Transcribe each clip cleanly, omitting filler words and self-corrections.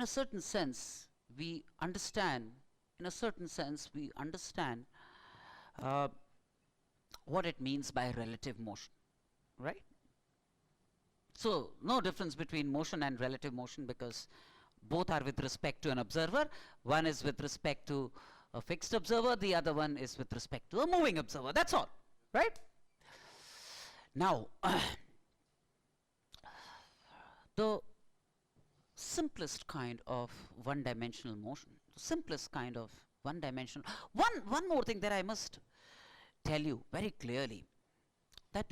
a certain sense, we understand, uh, what it means by relative motion, right? So, no difference between motion and relative motion, because both are with respect to an observer. One is with respect to a fixed observer, the other one is with respect to a moving observer. That's all, right? Now, the simplest kind of one-dimensional motion, one more thing that I must tell you very clearly, that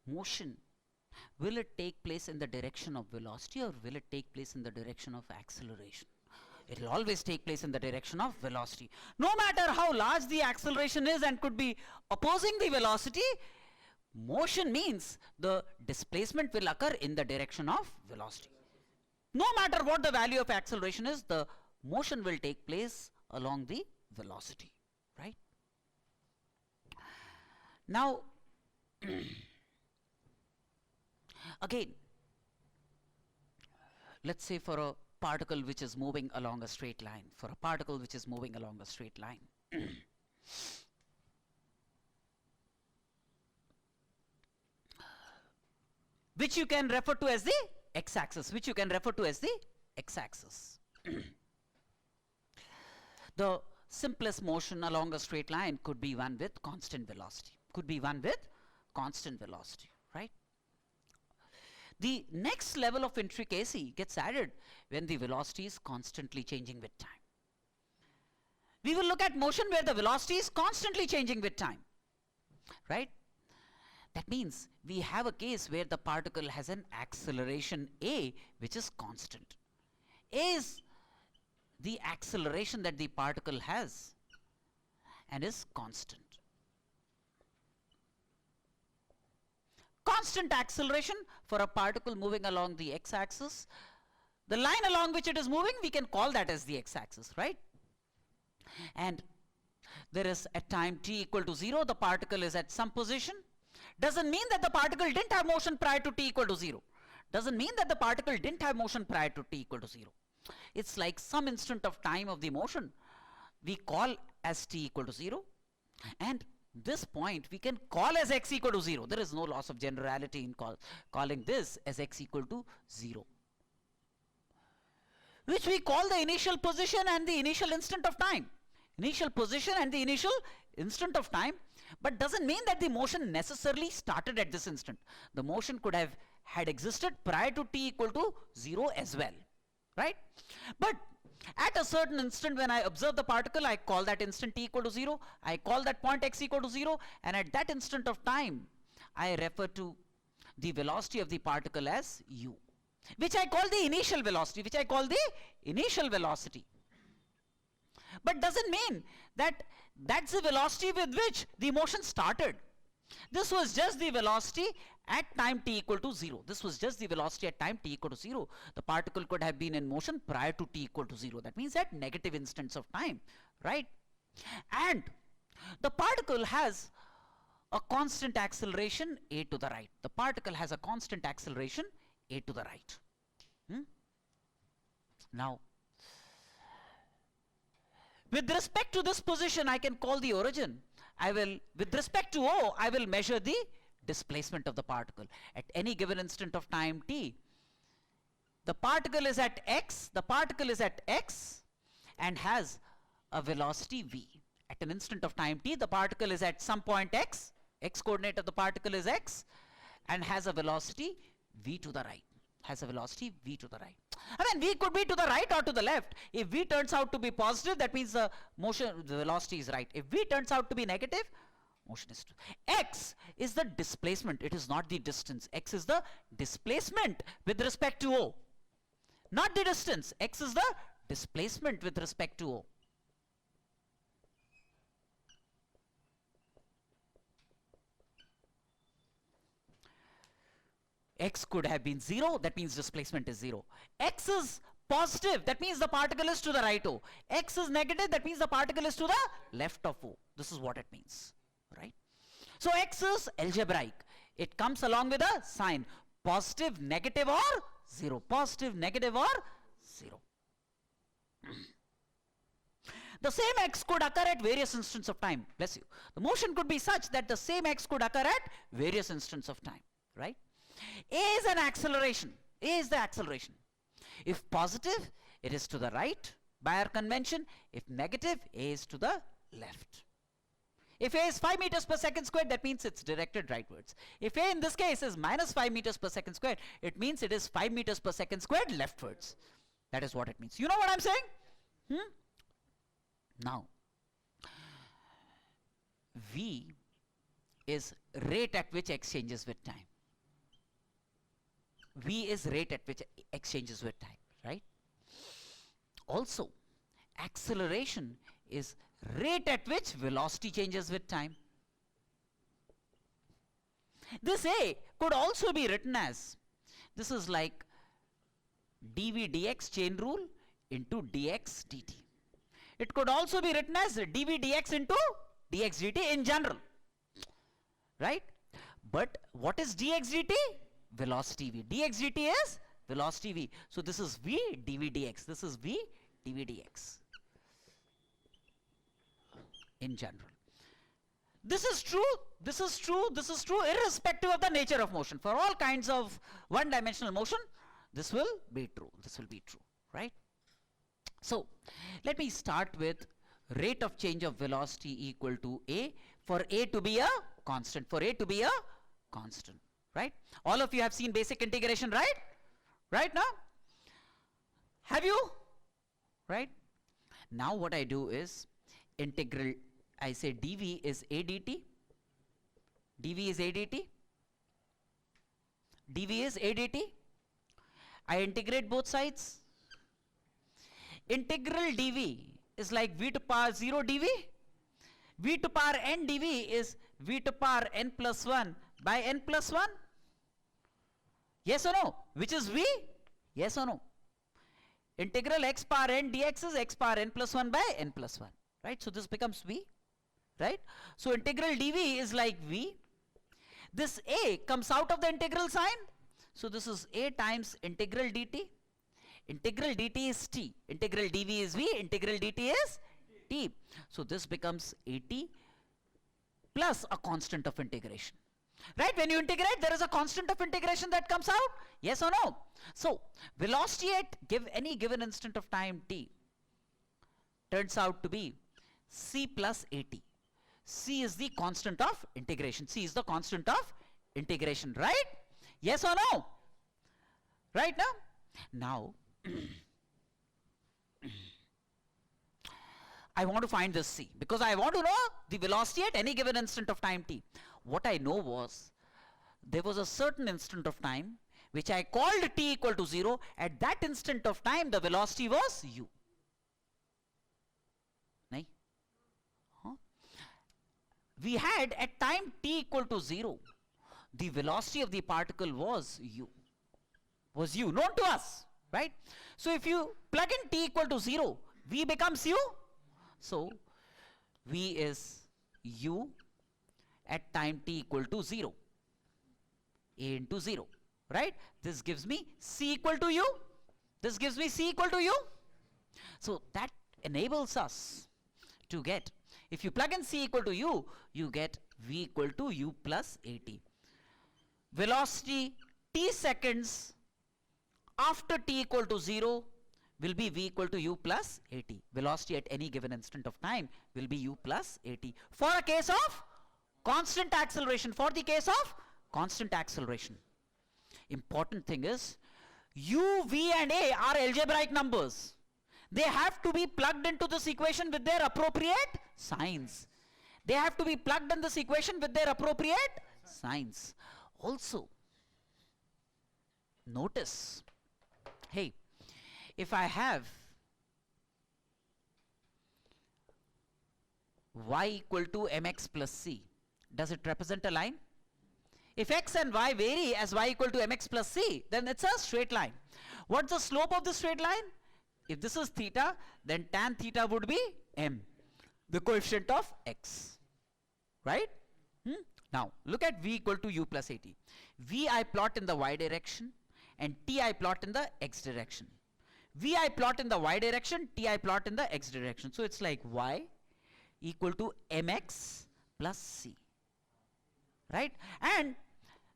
motion, will it take place in the direction of velocity or will it take place in the direction of acceleration? It will always take place in the direction of velocity. No matter how large the acceleration is and could be opposing the velocity, motion means the displacement will occur in the direction of velocity. No matter what the value of acceleration is, the motion will take place along the velocity, right? Now, again, let's say for a particle which is moving along a straight line, which you can refer to as the x-axis, The simplest motion along a straight line could be one with constant velocity, right? The next level of intricacy gets added when the velocity is constantly changing with time. We will look at motion where the velocity is constantly changing with time, right? That means we have a case where the particle has an acceleration a which is constant. A is the acceleration that the particle has and is constant. Constant acceleration for a particle moving along the x-axis. The line along which it is moving, we can call that as the x-axis, right? And there is at time t equal to 0, the particle is at some position. Doesn't mean that the particle didn't have motion prior to t equal to 0. It's like some instant of time of the motion we call as t equal to 0, and this point we can call as x equal to 0. There is no loss of generality in calling this as x equal to 0, which we call the initial position and the initial instant of time. But doesn't mean that the motion necessarily started at this instant. The motion could have had existed prior to t equal to 0 as well, right? But at a certain instant when I observe the particle, I call that instant t equal to 0, I call that point x equal to 0, and at that instant of time, I refer to the velocity of the particle as u, which I call the initial velocity. But doesn't mean that that's the velocity with which the motion started. This was just the velocity at time t equal to 0. The particle could have been in motion prior to t equal to 0. That means at negative instants of time, right? And the particle has a constant acceleration a to the right. Now, with respect to this position, I can call the origin. With respect to O, I will measure the displacement of the particle. At any given instant of time t, the particle is at x, and has a velocity v. At an instant of time t, the particle is at some point x coordinate of the particle is x, and has a velocity v to the right. I mean, v could be to the right or to the left. If v turns out to be positive, that means the velocity is right. If v turns out to be negative, motion is x is the displacement. It is not the distance. X is the displacement with respect to O, not the distance. X is the displacement with respect to O. X could have been 0, that means displacement is 0. X is positive, that means the particle is to the right O. X is negative, that means the particle is to the left of O. This is what it means, right? So X is algebraic. It comes along with a sign. positive, negative or 0. Positive, negative or 0. The same x could occur at various instants of time. Bless you. The motion could be such that the same x could occur at various instants of time. Right? A is an acceleration. A is the acceleration. If positive, it is to the right by our convention. If negative, A is to the left. If A is 5 meters per second squared, that means it's directed rightwards. If A in this case is minus 5 meters per second squared, it means it is 5 meters per second squared leftwards. That is what it means. You know what I'm saying? Now, V is rate at which x changes with time. V is rate at which x changes with time, right? Also, acceleration is rate at which velocity changes with time. This A could also be written as, this is like dv dx chain rule into dx dt. It could also be written as dv dx into dx dt in general, right? But what is dx dt? Velocity v. Dx dt is velocity v. So this is v dv dx. This is v dv dx in general. This is true, this is true, this is true irrespective of the nature of motion. For all kinds of one-dimensional motion, this will be true. This will be true, right? So let me start with rate of change of velocity equal to A, for A to be a constant, for A to be a constant, right? All of you have seen basic integration, right? Right now? Have you? Right? Now what I do is integral, I say dv is a dt, dv is a dt, dv is a dt. I integrate both sides. Integral dv is like v to power 0 dv. V to power n dv is v to power n plus 1 by n plus 1. Yes or no? Which is v? Yes or no? Integral x power n dx is x power n plus 1 by n plus 1. Right? So this becomes v. Right? So integral dv is like v. This a comes out of the integral sign. So this is a times integral dt. Integral dt is t. Integral dv is v. Integral dt is t. So this becomes at plus a constant of integration. Right? When you integrate, there is a constant of integration that comes out. Yes or no? So velocity at any given instant of time t turns out to be c plus at. C is the constant of integration. C is the constant of integration, right? Yes or no? Right now? Now, I want to find this C because I want to know the velocity at any given instant of time t. What I know was there was a certain instant of time which I called t equal to 0. At that instant of time, the velocity was u. Nahi? Huh? We had at time t equal to 0, the velocity of the particle was u. Was u, known to us, right? So if you plug in t equal to 0, v becomes u. So v is u at time t equal to 0, a into 0, right? This gives me c equal to u. This gives me c equal to u. So that enables us to get, if you plug in c equal to u, you get v equal to u plus at. Velocity t seconds after t equal to 0 will be v equal to u plus at. Velocity at any given instant of time will be u plus at. For a case of constant acceleration, for the case of constant acceleration. Important thing is, u, v and a are algebraic numbers. They have to be plugged into this equation with their appropriate signs. They have to be plugged in this equation with their appropriate signs. Also, notice, hey, if I have y equal to mx plus c, does it represent a line? If x and y vary as y equal to mx plus c, then it's a straight line. What's the slope of the straight line? If this is theta, then tan theta would be m, the coefficient of x, right? Now, look at v equal to u plus at. V I plot in the y direction and T I plot in the x direction. V I plot in the y direction, T I plot in the x direction. So it's like y equal to mx plus c, right? And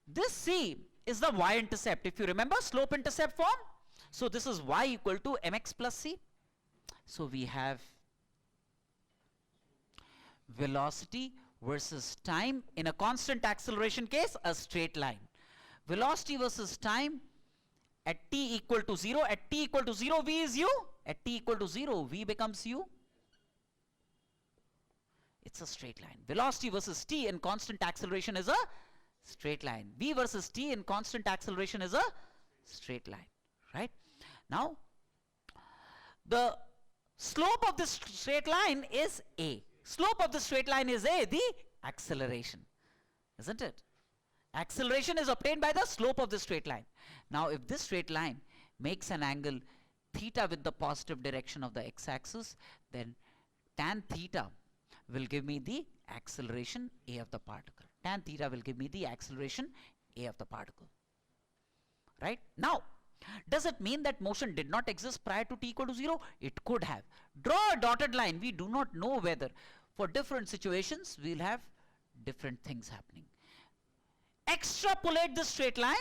this c is the y-intercept. If you remember slope intercept form, so this is y equal to mx plus c. So we have velocity versus time in a constant acceleration case, a straight line. Velocity versus time at t equal to 0. At t equal to 0, v is u. At t equal to 0, v becomes u. It's a straight line. Velocity versus t in constant acceleration is a straight line. V versus t in constant acceleration is a straight line, right? Now, the slope of this straight line is a. Slope of the straight line is a, the acceleration, isn't it? Acceleration is obtained by the slope of the straight line. Now, if this straight line makes an angle theta with the positive direction of the x-axis, then tan theta will give me the acceleration a of the particle. Tan theta will give me the acceleration a of the particle, right? Now, does it mean that motion did not exist prior to t equal to 0? It could have. Draw a dotted line. We do not know whether. For different situations, we'll have different things happening. Extrapolate this straight line.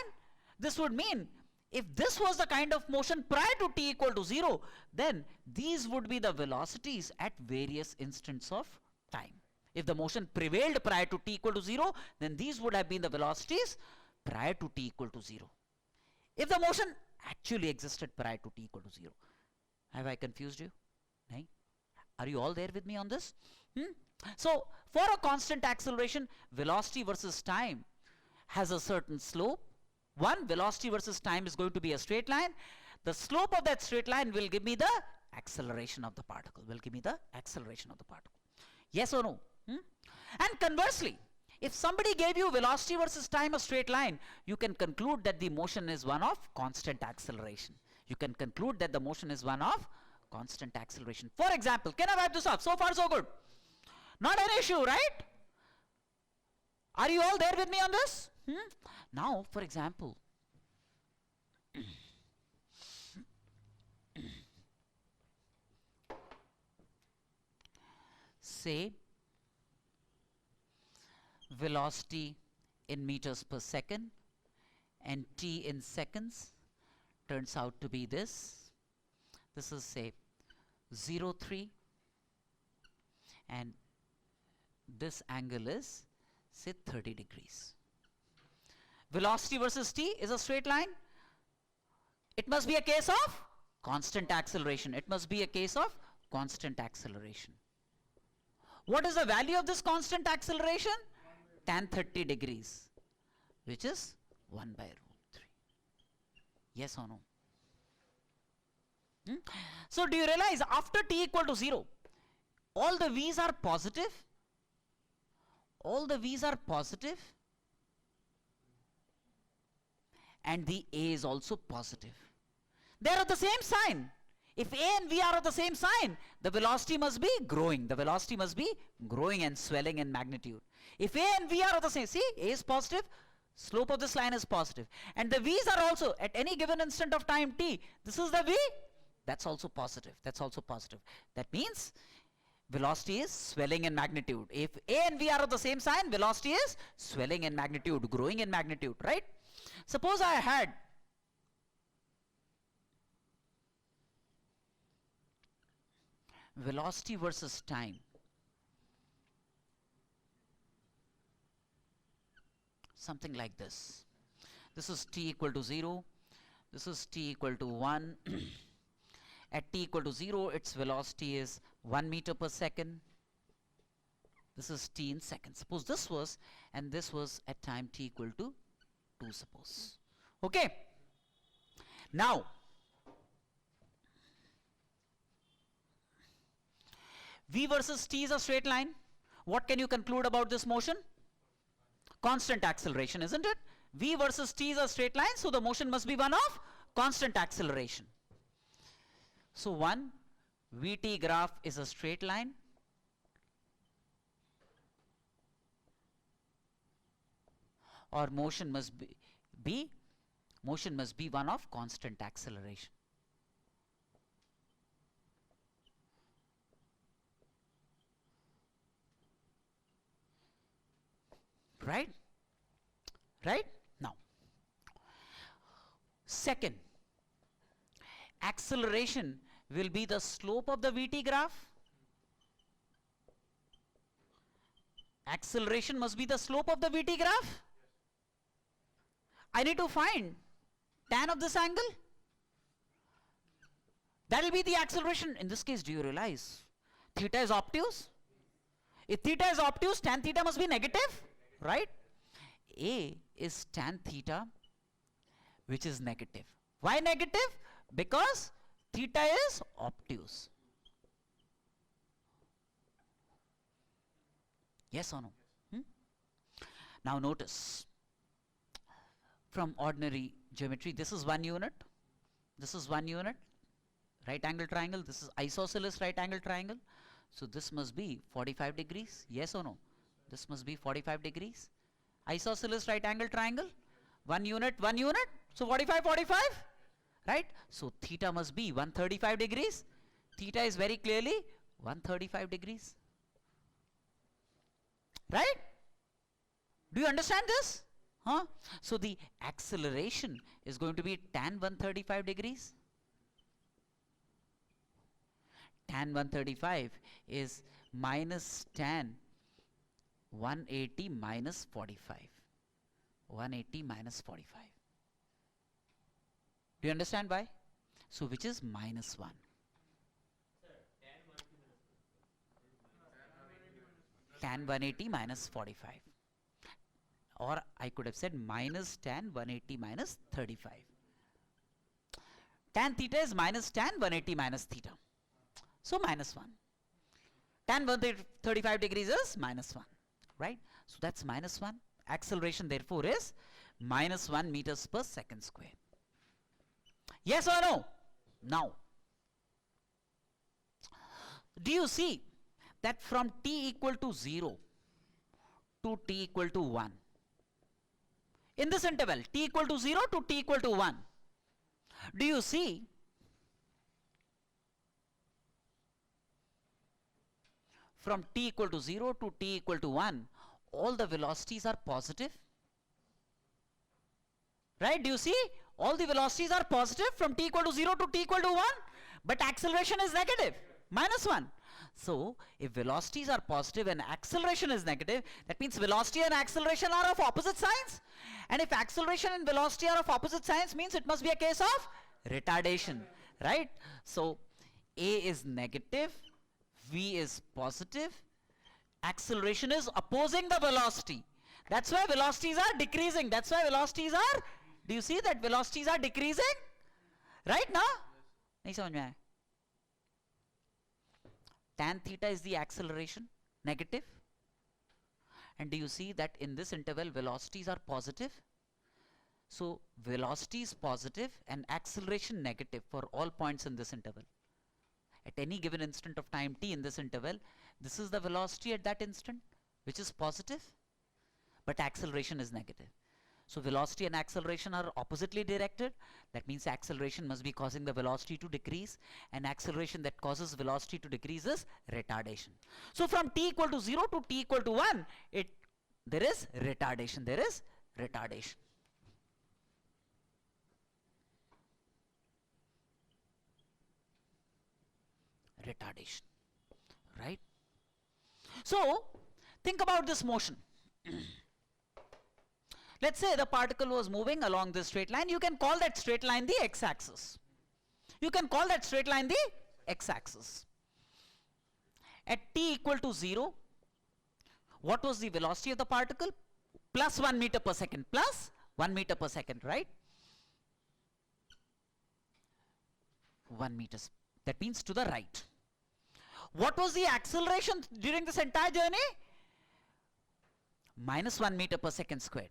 This would mean if this was the kind of motion prior to t equal to 0, then these would be the velocities at various instants of time. If the motion prevailed prior to t equal to 0, then these would have been the velocities prior to t equal to 0. If the motion actually existed prior to t equal to 0. Have I confused you? Nahin? Are you all there with me on this? So, for a constant acceleration, velocity versus time has a certain slope. One, velocity versus time is going to be a straight line. The slope of that straight line will give me the acceleration of the particle. Yes or no? And conversely, if somebody gave you velocity versus time a straight line, you can conclude that the motion is one of constant acceleration. For example, can I wipe this off? So far so good. Not an issue, right? Are you all there with me on this? Now, for example, say velocity in meters per second and t in seconds turns out to be this. This is say 0.3 and this angle is say 30 degrees. Velocity versus t is a straight line. It must be a case of constant acceleration. What is the value of this constant acceleration? Tan 30 degrees, which is 1 by root 3. Yes or no? So do you realize after t equal to 0, all the v's are positive? And the a is also positive. They are of the same sign. If a and v are of the same sign, the velocity must be growing. And swelling in magnitude. If a and v are of the same, see, a is positive, slope of this line is positive. And the v's are also, at any given instant of time t, this is the v, that's also positive. That means velocity is swelling in magnitude. If a and v are of the same sign, velocity is swelling in magnitude, growing in magnitude, right? Suppose I had velocity versus time. Something like this. This is t equal to 0. This is t equal to 1. At t equal to 0, its velocity is 1 meter per second. This is t in seconds. Suppose this was, and this was at time t equal to 2, suppose. Okay. Now, v versus t is a straight line. What can you conclude about this motion? Constant acceleration, isn't it? V versus t is a straight line, so the motion must be one of constant acceleration. So one Vt graph is a straight line. Or motion must be B, motion must be one of constant acceleration. Right? Right? Now, second, acceleration will be the slope of the VT graph. Acceleration must be the slope of the VT graph. I need to find tan of this angle. That will be the acceleration. In this case, do you realize theta is obtuse? If theta is obtuse, tan theta must be negative, right? A is tan theta, which is negative. Why negative? Because theta is obtuse. Yes or no? Now notice, from ordinary geometry, this is 1 unit, this is 1 unit, right angle triangle, this is isosceles right angle triangle. So this must be 45 degrees, yes or no? This must be 45 degrees. Isosceles right angle triangle, 1 unit, so 45, 45, right? So theta must be 135 degrees. Theta is very clearly 135 degrees. Right? Do you understand this? Huh? So the acceleration is going to be tan 135 degrees. Tan 135 is minus tan 180 minus 45. 180 minus 45. Do you understand why? So which is minus 1. Tan 180 minus 45. Or I could have said minus tan 180 minus 35. Tan theta is minus tan 180 minus theta. So minus 1. Tan 135 degrees is minus 1. Right? So that's minus 1. Acceleration therefore is minus 1 meters per second square. Yes or no? Now, do you see that from t equal to 0 to t equal to 1, in this interval t equal to 0 to t equal to 1, do you see from t equal to 0 to t equal to 1, all the velocities are positive? Right? Do you see? All the velocities are positive from t equal to 0 to t equal to 1, but acceleration is negative, minus 1. So, if velocities are positive and acceleration is negative, that means velocity and acceleration are of opposite signs. And if acceleration and velocity are of opposite signs, means it must be a case of retardation, right? So, A is negative, V is positive, acceleration is opposing the velocity. That's why velocities are decreasing. That's why velocities are, do you see that velocities are decreasing? Right now? Nahi samajh mein aaya? Tan theta is the acceleration, negative. And do you see that in this interval velocities are positive? So velocity is positive and acceleration negative for all points in this interval. At any given instant of time t in this interval, this is the velocity at that instant, which is positive, but acceleration is negative. So velocity and acceleration are oppositely directed. That means acceleration must be causing the velocity to decrease, and acceleration that causes velocity to decrease is retardation. So from t equal to 0 to t equal to 1, there is retardation. There is retardation. Retardation. Right? So think about this motion. Let's say the particle was moving along this straight line. You can call that straight line the x-axis. You can call that straight line the x-axis. At t equal to 0, what was the velocity of the particle? Plus 1 meter per second. Plus 1 meter per second, right? 1 meters. That means to the right. What was the acceleration during this entire journey? Minus 1 meter per second squared.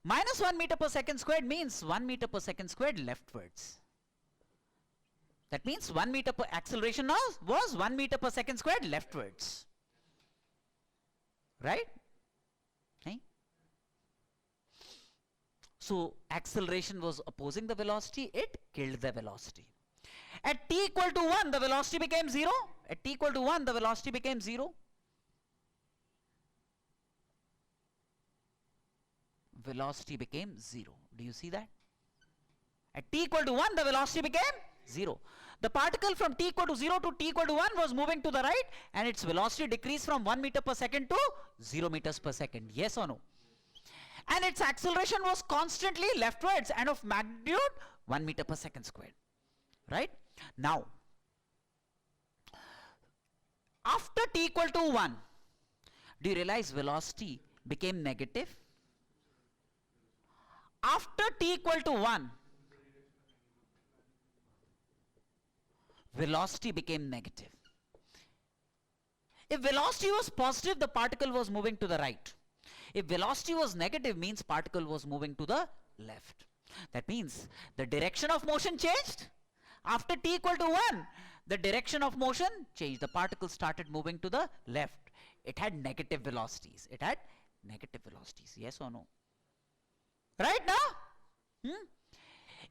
Minus 1 meter per second squared means 1 meter per second squared leftwards. That means 1 meter per acceleration now was 1 meter per second squared leftwards. Right? Okay. So acceleration was opposing the velocity, it killed the velocity. At t equal to 1, the velocity became 0. At t equal to 1, the velocity became 0. Velocity became 0. Do you see that? At t equal to 1, the velocity became 0. The particle from t equal to 0 to t equal to 1 was moving to the right, and its velocity decreased from 1 meter per second to 0 meters per second. Yes or no? And its acceleration was constantly leftwards and of magnitude 1 meter per second squared. Right? Now, after t equal to 1, do you realize velocity became negative? After t equal to 1, velocity became negative. If velocity was positive, the particle was moving to the right. If velocity was negative, means particle was moving to the left. That means the direction of motion changed. After t equal to 1, the direction of motion changed. The particle started moving to the left. It had negative velocities. It had negative velocities. Yes or no? Right now?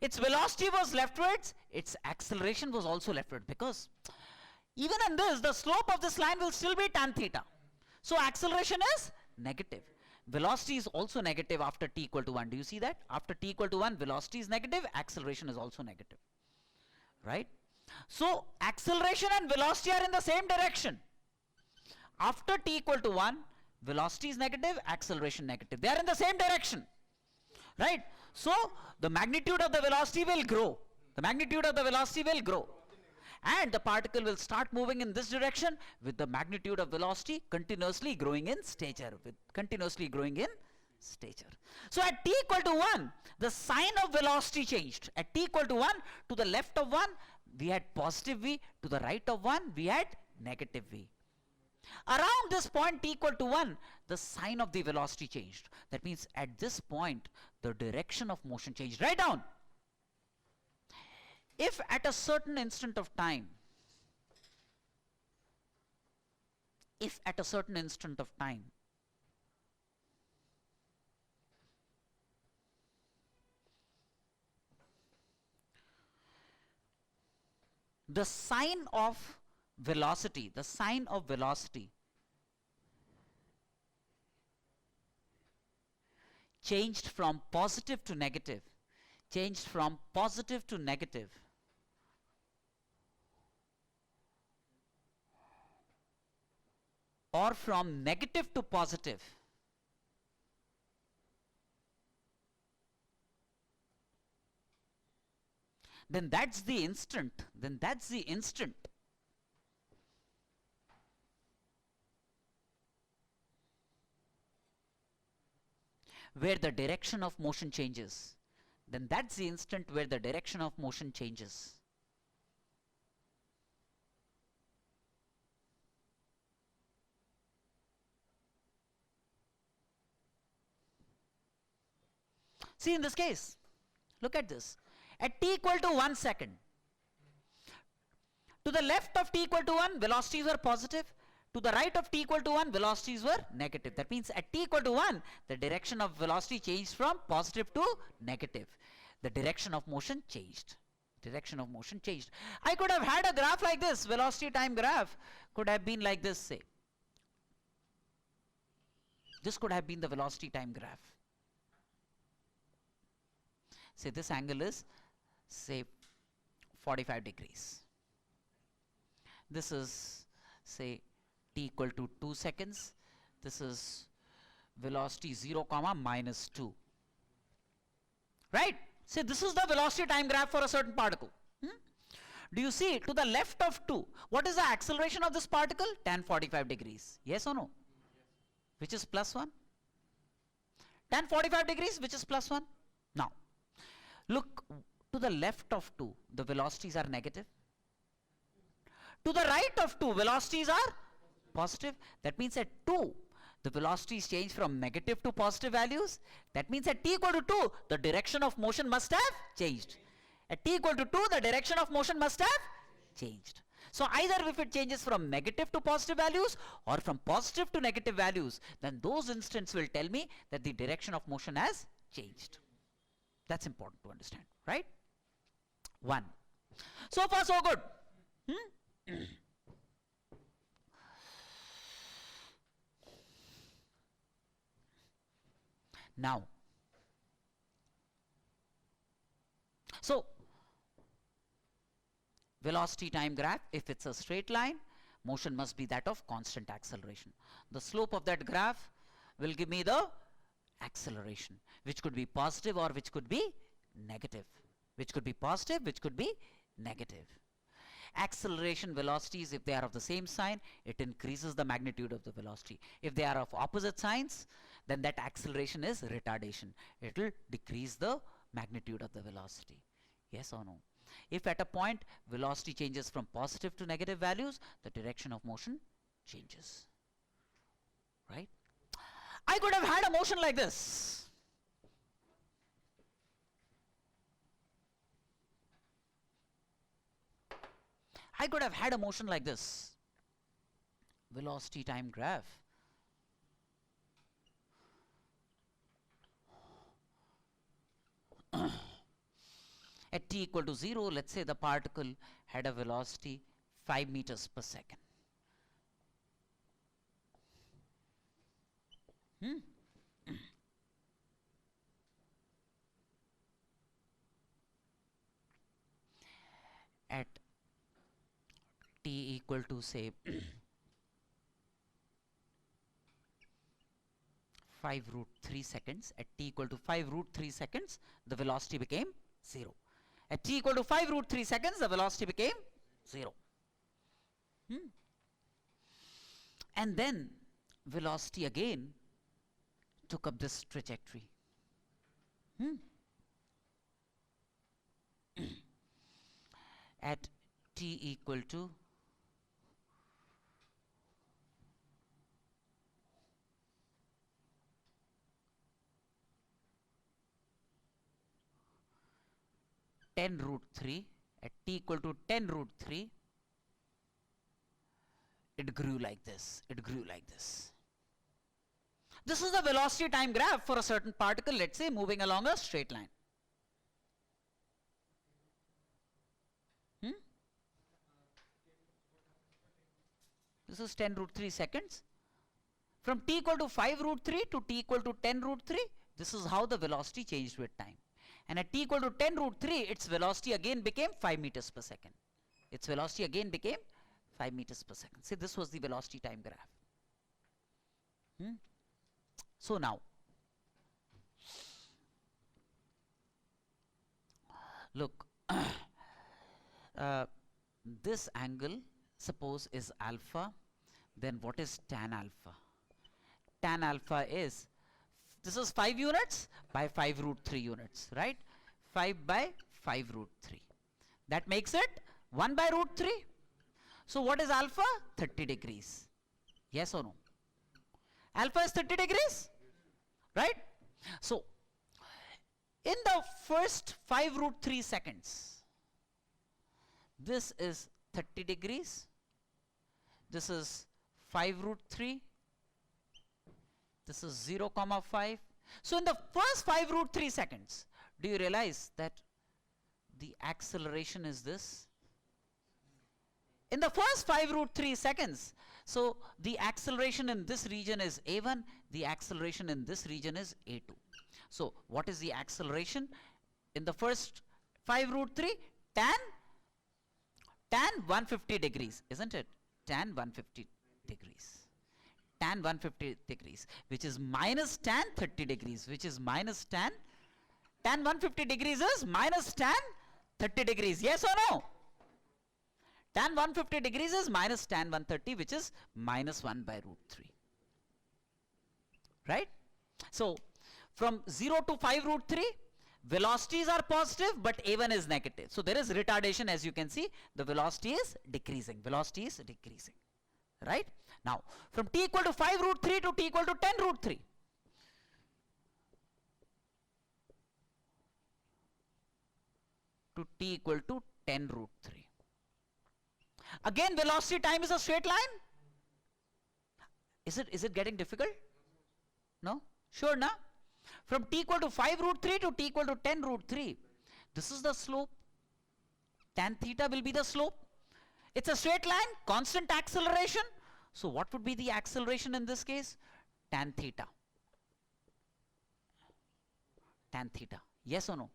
Its velocity was leftwards. Its acceleration was also leftward, because even in this, the slope of this line will still be tan theta. So acceleration is negative. Velocity is also negative after t equal to 1. Do you see that? After t equal to 1, velocity is negative, acceleration is also negative. Right? So acceleration and velocity are in the same direction. After t equal to 1, velocity is negative, acceleration negative. They are in the same direction. Right? So the magnitude of the velocity will grow. The magnitude of the velocity will grow. And the particle will start moving in this direction with the magnitude of velocity continuously growing in stature. So at t equal to 1, the sign of velocity changed. At t equal to 1, to the left of 1, we had positive v. To the right of 1, we had negative v. Around this point t equal to 1, the sign of the velocity changed. That means at this point, the direction of motion changed. Write down. If at a certain instant of time, the sign of velocity changed from positive to negative, or from negative to positive, then that's the instant where the direction of motion changes. See, in this case, look at this. At t equal to 1 second, to the left of t equal to 1, velocities were positive. To the right of t equal to 1, velocities were negative. That means at t equal to 1, the direction of velocity changed from positive to negative. The direction of motion changed. I could have had a graph like this. Velocity time graph could have been like this, say. This could have been the velocity time graph. Say this angle is, say, 45 degrees. This is, say, t equal to 2 seconds. This is velocity 0, minus 2. Right? See, this is the velocity time graph for a certain particle. Do you see, to the left of 2, what is the acceleration of this particle? Tan 45 degrees. Yes or no? Which is plus 1. Tan 45 degrees, which is plus 1. Now, look, to the left of 2, the velocities are negative. To the right of 2, velocities are positive. That means at 2, the velocities change from negative to positive values. That means at t equal to 2, the direction of motion must have changed. At t equal to 2, the direction of motion must have changed. So either if it changes from negative to positive values or from positive to negative values, then those instants will tell me that the direction of motion has changed. That's important to understand, right? 1. So far so good. Now, so velocity time graph, if it's a straight line, motion must be that of constant acceleration. The slope of that graph will give me the acceleration, which could be positive or which could be negative. Which could be positive, which could be negative. Acceleration velocities, if they are of the same sign, it increases the magnitude of the velocity. If they are of opposite signs, then that acceleration is retardation. It will decrease the magnitude of the velocity. Yes or no? If at a point velocity changes from positive to negative values, the direction of motion changes. Right? I could have had a motion like this. I could have had a motion like this. Velocity time graph. At t equal to 0, let's say the particle had a velocity 5 meters per second. At t equal to say 5 root 3 seconds, at t equal to 5 root 3 seconds, the velocity became 0. At t equal to 5 root 3 seconds, the velocity became 0. And then velocity again took up this trajectory. At t equal to 10 root 3, at t equal to 10 root 3, it grew like this. It grew like this. This is the velocity time graph for a certain particle, let's say, moving along a straight line. This is 10 root 3 seconds. From t equal to 5 root 3 to t equal to 10 root 3, this is how the velocity changed with time. And at t equal to 10 root 3, its velocity again became 5 meters per second. Its velocity again became 5 meters per second. See, this was the velocity time graph. So now, look, this angle, suppose, is alpha, then what is tan alpha? Tan alpha is, this is 5 units by 5 root 3 units, right? 5 by 5 root 3. That makes it 1 by root 3. So what is alpha? 30 degrees. Yes or no? Alpha is 30 degrees, right? So in the first 5 root 3 seconds, this is 30 degrees. This is 5 root 3. This is 0, 5. So in the first 5 root 3 seconds, do you realize that the acceleration is this? In the first 5 root 3 seconds, so the acceleration in this region is a1, the acceleration in this region is a2. So what is the acceleration in the first 5 root 3? Tan 150 degrees, isn't it? Tan 150 degrees. Tan 150 degrees, which is minus tan 30 degrees, which is minus tan 150 degrees is minus tan 30 degrees. Yes or no? Tan 150 degrees is minus tan 130, which is minus 1 by root 3. Right? So from 0 to 5 root 3, velocities are positive, but a1 is negative. So there is retardation, as you can see. The velocity is decreasing. Velocity is decreasing. Right? Now, from t equal to 5 root 3 to t equal to 10 root 3. To t equal to 10 root 3. Again, velocity time is a straight line. Is it getting difficult? No? Sure, na? From t equal to 5 root 3 to t equal to 10 root 3. This is the slope. Tan theta will be the slope. It's a straight line, constant acceleration. So what would be the acceleration in this case? Tan theta. Tan theta. Yes or no?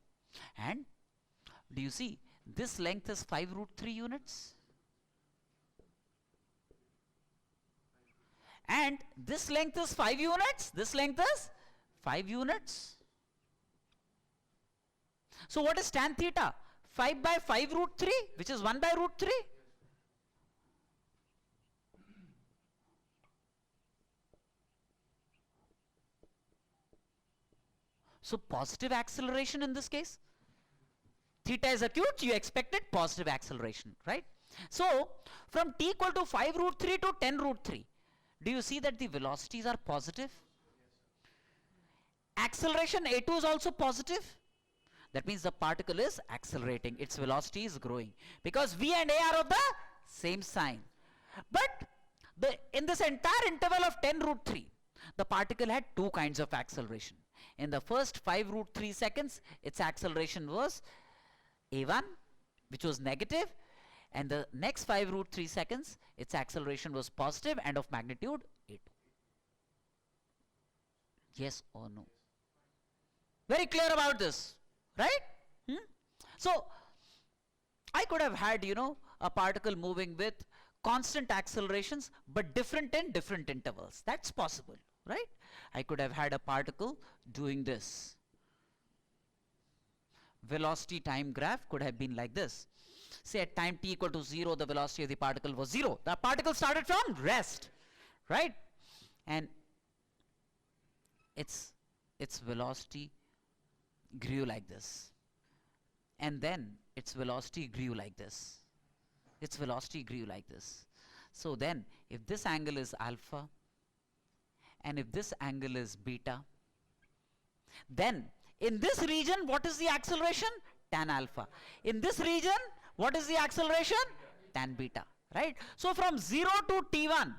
And do you see this length is 5 root 3 units? And this length is 5 units. This length is 5 units. So what is tan theta? 5 by 5 root 3, which is 1 by root 3. So positive acceleration in this case. Theta is acute, you expected positive acceleration, right? So from t equal to 5 root 3 to 10 root 3, do you see that the velocities are positive? Acceleration a2 is also positive. That means the particle is accelerating, its velocity is growing, because v and a are of the same sign. But in this entire interval of 10 root 3, the particle had two kinds of acceleration. In the first 5 root 3 seconds, its acceleration was a1, which was negative, and the next 5 root 3 seconds, its acceleration was positive and of magnitude a2. Yes or no? Very clear about this, right? So I could have had, a particle moving with constant accelerations, but different in different intervals. That's possible, right? I could have had a particle doing this. Velocity time graph could have been like this. Say at time t equal to 0, the velocity of the particle was 0. The particle started from rest, right? And its velocity grew like this. And then its velocity grew like this. Its velocity grew like this. So then, if this angle is alpha, and if this angle is beta, then in this region, what is the acceleration? Tan alpha. In this region, what is the acceleration? Tan beta, right? So from 0 to t1,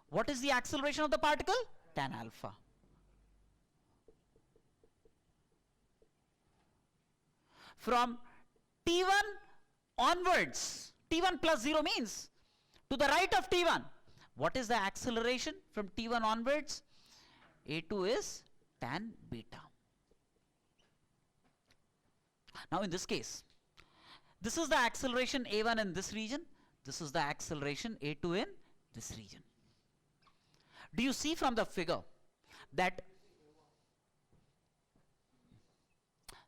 what is the acceleration of the particle? Tan alpha. From t1 onwards, t1 plus 0 means to the right of t1, what is the acceleration from t1 onwards? a2 is tan beta. Now in this case, this is the acceleration a1 in this region, this is the acceleration a2 in this region. Do you see from the figure that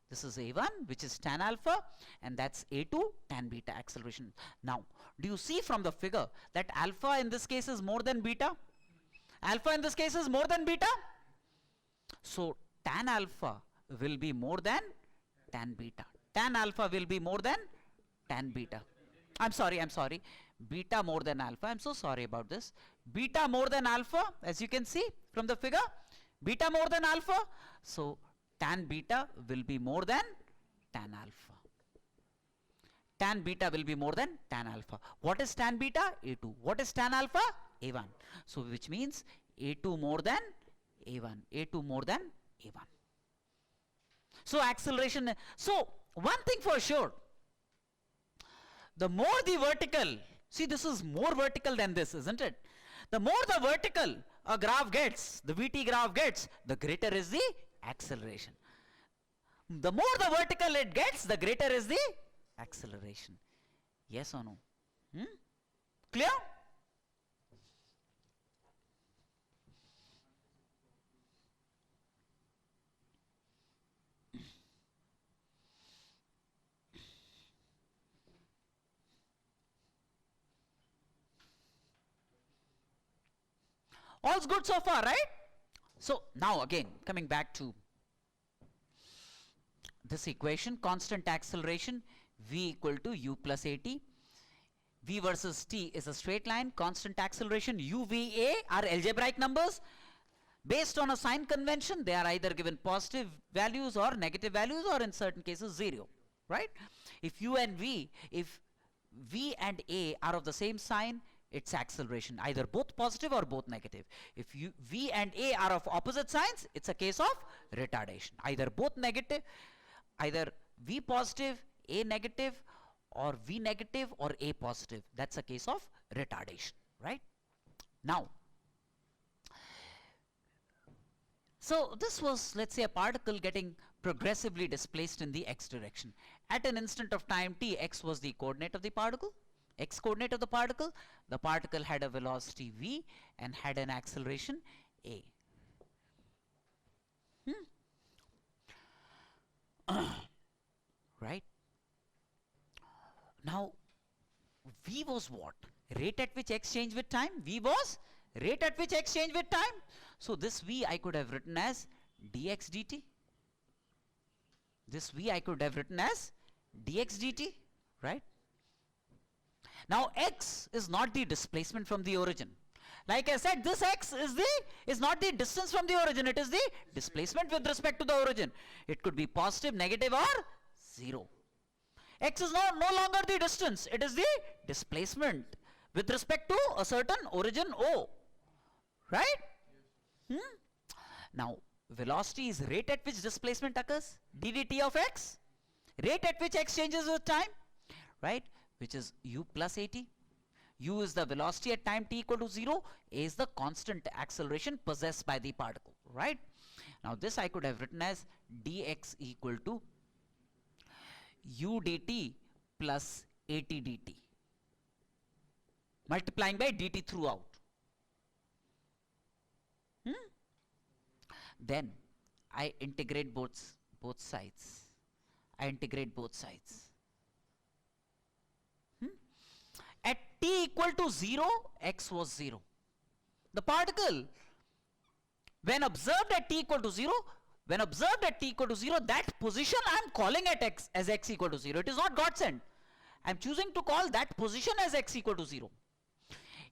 this is a1, which is tan alpha, and that's a2, tan beta acceleration. Now, do you see from the figure that alpha in this case is more than beta? Alpha in this case is more than beta. So, tan alpha will be more than tan beta. Tan alpha will be more than tan beta. I'm sorry. Beta more than alpha. I'm so sorry about this. Beta more than alpha, as you can see from the figure. Beta more than alpha. So, tan beta will be more than tan alpha. Tan beta will be more than tan alpha. What is tan beta? A2. What is tan alpha? A1. So which means A2 more than A1. A2 more than A1. So acceleration. So one thing for sure, the more the vertical, see this is more vertical than this, isn't it? The more the vertical a graph gets, the VT graph gets, the greater is the acceleration. The more the vertical it gets, the greater is the acceleration. Yes or no? Clear? All's good so far, right? So now again, coming back to this equation, constant acceleration, v equal to u plus at. V versus t is a straight line, constant acceleration, u, v, a are algebraic numbers. Based on a sign convention, they are either given positive values or negative values, or in certain cases 0, right? If u and v, if v and a are of the same sign, its acceleration, either both positive or both negative. If v and a are of opposite signs, it's a case of retardation. Either both negative, either v positive, a negative, or v negative or a positive. That's a case of retardation, right? Now, so this was, let's say, a particle getting progressively displaced in the x direction. At an instant of time t, x was the coordinate of the particle, x coordinate of the particle had a velocity v and had an acceleration a. Right? Now, v was what? Rate at which x changed with time? V was rate at which x changed with time. So this v I could have written as dx dt. This v I could have written as dx dt, right? Now x is not the displacement from the origin. Like I said, this x is not the distance from the origin, it is the displacement with respect to the origin. It could be positive, negative, or 0. X is no longer the distance, it is the displacement with respect to a certain origin O, right? Now, velocity is rate at which displacement occurs, d dt of x, rate at which x changes with time, right, which is u plus at. U is the velocity at time t equal to 0, a is the constant acceleration possessed by the particle, right? Now this I could have written as dx equal to u dt plus at dt, multiplying by dt throughout. Then I integrate both sides. I integrate both sides. At t equal to 0, x was 0. The particle, when observed at t equal to 0, that position I am calling at x as x equal to 0. It is not God sent. I am choosing to call that position as x equal to 0.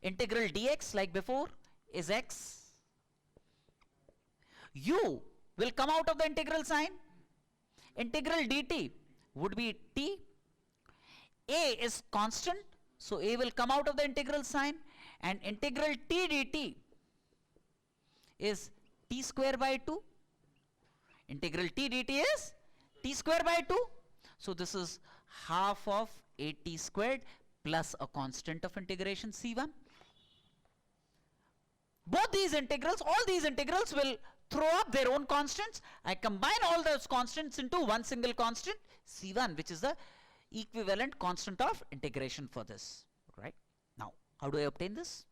Integral dx, like before, is x. U will come out of the integral sign. Integral dt would be t. A is constant, so a will come out of the integral sign, and integral t dt is t square by 2. Integral t dt is t square by 2. So this is half of at squared plus a constant of integration c1. Both these integrals, all these integrals will throw up their own constants. I combine all those constants into one single constant, c1, which is the equivalent constant of integration for this, right? Now, how do I obtain this?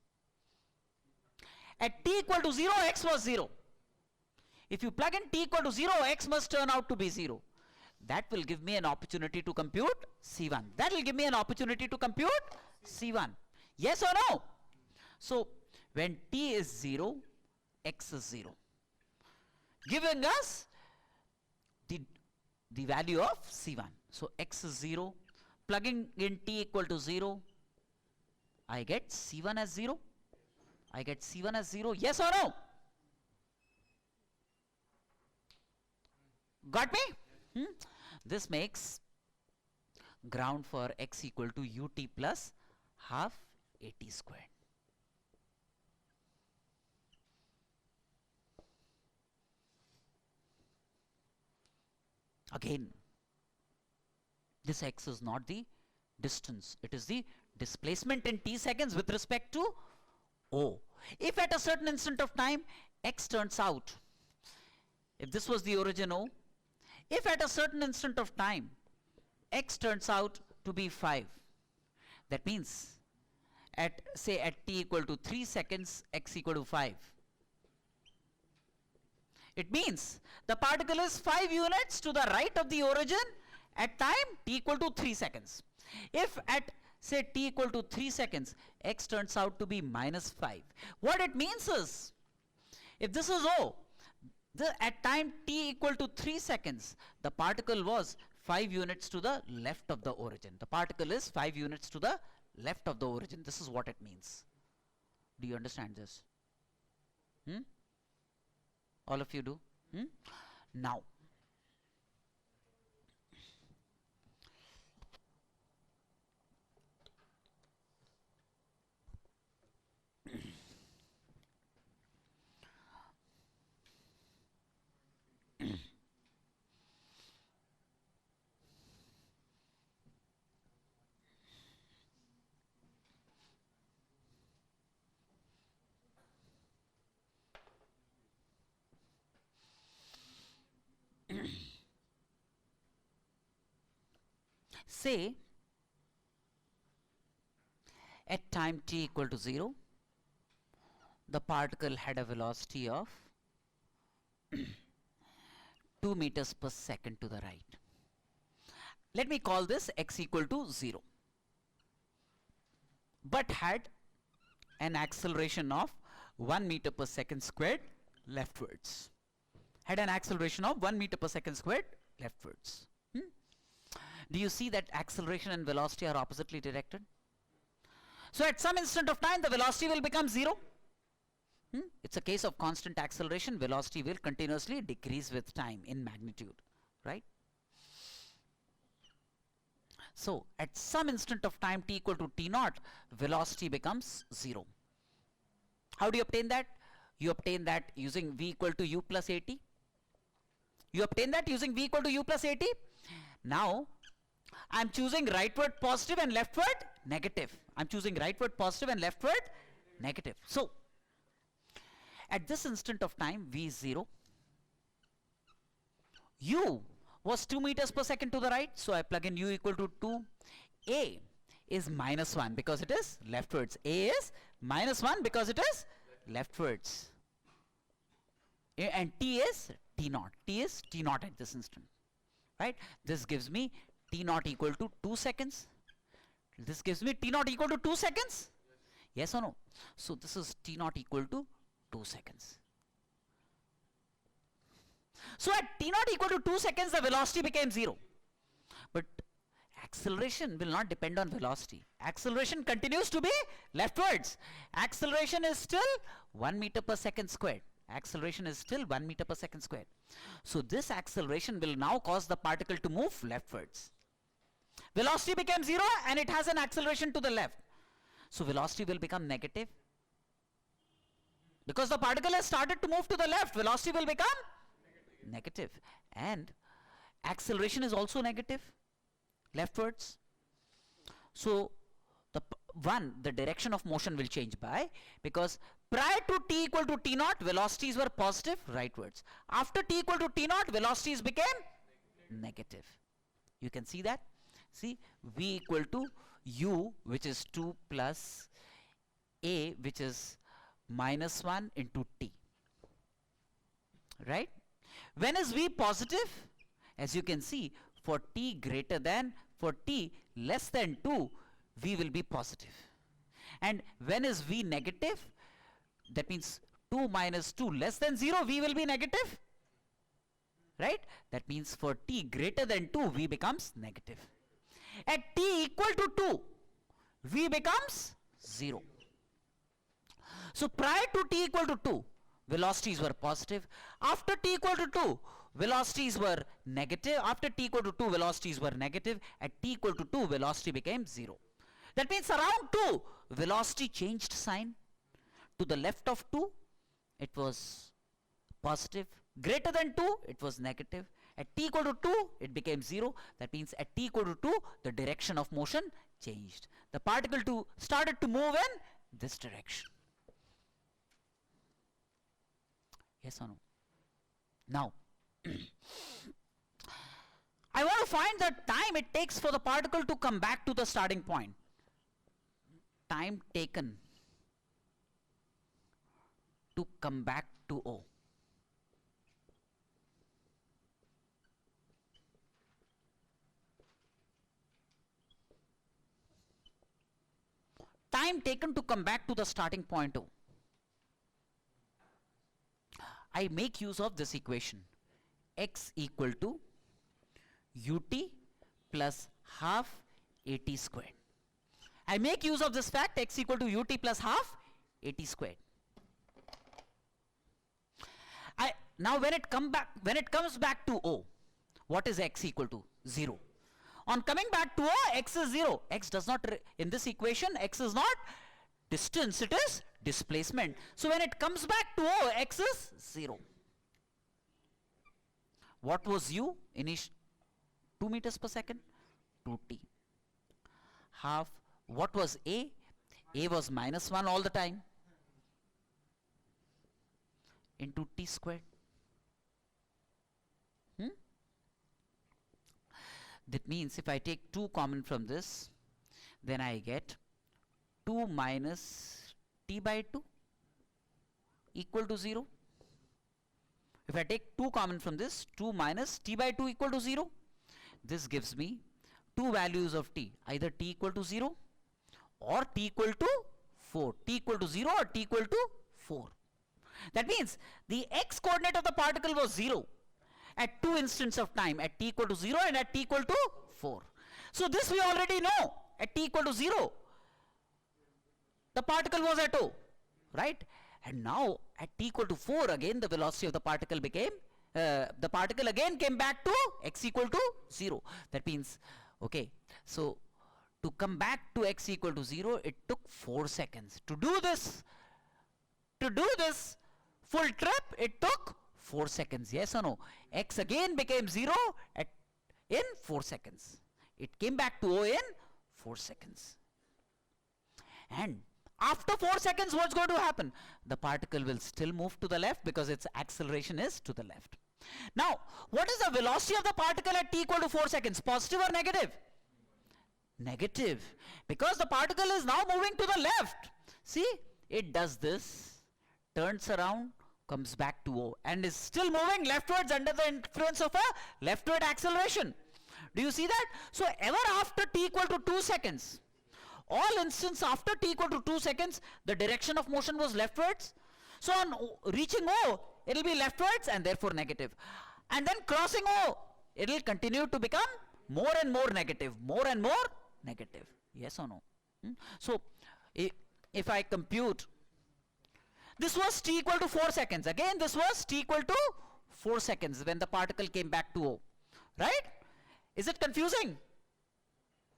At t equal to 0, x was 0. If you plug in t equal to 0, x must turn out to be 0. That will give me an opportunity to compute c1. That will give me an opportunity to compute c1. Yes or no? So, when t is 0, x is 0, giving us the value of c1. So x is 0, plugging in t equal to 0, I get c1 as 0. I get c1 as 0. Yes or no? Got me? This makes ground for x equal to ut plus half at squared. Again, this x is not the distance, it is the displacement in t seconds with respect to O. If at a certain instant of time x turns out, if this was the origin O, if at a certain instant of time x turns out to be 5, that means at, say, at t equal to 3 seconds, x equal to 5. It means the particle is 5 units to the right of the origin at time t equal to 3 seconds. If at, say, t equal to 3 seconds, x turns out to be minus 5. What it means is, if this is O, at time t equal to 3 seconds, the particle was 5 units to the left of the origin. The particle is 5 units to the left of the origin. This is what it means. Do you understand this? All of you do? Now, Say at time t equal to 0, the particle had a velocity of 2 meters per second to the right. Let me call this x equal to 0, but had an acceleration of 1 meter per second squared leftwards. Had an acceleration of 1 meter per second squared leftwards. Do you see that acceleration and velocity are oppositely directed? So at some instant of time, the velocity will become 0. It's a case of constant acceleration. Velocity will continuously decrease with time in magnitude, right? So at some instant of time t equal to t naught, velocity becomes 0. How do you obtain that? You obtain that using v equal to u plus at. You obtain that using v equal to u plus at. Now I'm choosing rightward positive and leftward negative. I'm choosing rightward positive and leftward negative. So at this instant of time, v is 0. U was 2 meters per second to the right, so I plug in u equal to 2. A is minus 1 because it is leftwards. A is minus 1 because it is leftwards. And t is t naught. T is t naught at this instant, right? This gives me t naught equal to 2 seconds. This gives me t naught equal to 2 seconds. Yes or no? So this is t naught equal to 2 seconds. So at t naught equal to 2 seconds, the velocity became 0. But acceleration will not depend on velocity. Acceleration continues to be leftwards. Acceleration is still 1 meter per second squared. Acceleration is still 1 meter per second squared. So this acceleration will now cause the particle to move leftwards. Velocity became 0 and it has an acceleration to the left. So velocity will become negative. Because the particle has started to move to the left, velocity will become negative. And acceleration is also negative, leftwards. So the direction of motion will change by, because prior to t equal to t naught, velocities were positive, rightwards. After t equal to t naught, velocities became negative. You can see that. See, v equal to u, which is 2 plus a, which is minus 1 into t, right? When is v positive? As you can see, for t less than 2, v will be positive. And when is v negative? That means 2 minus 2 less than 0, v will be negative, right? That means for t greater than 2, v becomes negative. At t equal to 2, v becomes 0. So prior to t equal to 2, velocities were positive. After t equal to 2, velocities were negative. After t equal to 2, velocities were negative. At t equal to 2, velocity became 0. That means around 2, velocity changed sign. To the left of 2, it was positive. Greater than 2, it was negative. At t equal to 2, it became 0. That means at t equal to 2, the direction of motion changed. The particle started to move in this direction. Yes or no? Now, I want to find the time it takes for the particle to come back to the starting point. Time taken to come back to O. Time taken to come back to the starting point O. I make use of this equation, x equal to ut plus half at squared. I make use of this fact, x equal to ut plus half at squared. Now when it comes back to O, what is x equal to? 0. On coming back to O, x is 0. X does not, in this equation, x is not distance, it is displacement. So when it comes back to O, x is 0. What was u? 2 meters per second? 2t. Half, what was a? A was minus 1 all the time. Into t squared. That means if I take 2 common from this, then I get 2 minus t by 2 equal to 0. If I take 2 common from this, 2 minus t by 2 equal to 0. This gives me two values of t, either t equal to 0 or t equal to 4. T equal to 0 or t equal to 4. That means the x coordinate of the particle was 0 at 2 instants of time, at t equal to 0 and at t equal to 4. So this we already know, at t equal to 0 the particle was at O, right? And now at t equal to 4 again the velocity of the particle became, the particle again came back to x equal to 0. That means, okay, so to come back to x equal to 0 it took 4 seconds. To do this full trip it took 4 seconds, yes or no? X again became 0 in 4 seconds. It came back to O in 4 seconds. And after 4 seconds what's going to happen? The particle will still move to the left because its acceleration is to the left. Now, what is the velocity of the particle at t equal to 4 seconds? Positive or negative? Negative. Because the particle is now moving to the left. See, it does this, turns around, comes back to O and is still moving leftwards under the influence of a leftward acceleration. Do you see that? So ever after t equal to 2 seconds, all instants after t equal to 2 seconds, the direction of motion was leftwards. So on reaching O, it will be leftwards and therefore negative. And then crossing O, it will continue to become more and more negative, more and more negative. Yes or no? So if I compute, this was t equal to 4 seconds. Again, this was t equal to 4 seconds when the particle came back to O. Right? Is it confusing?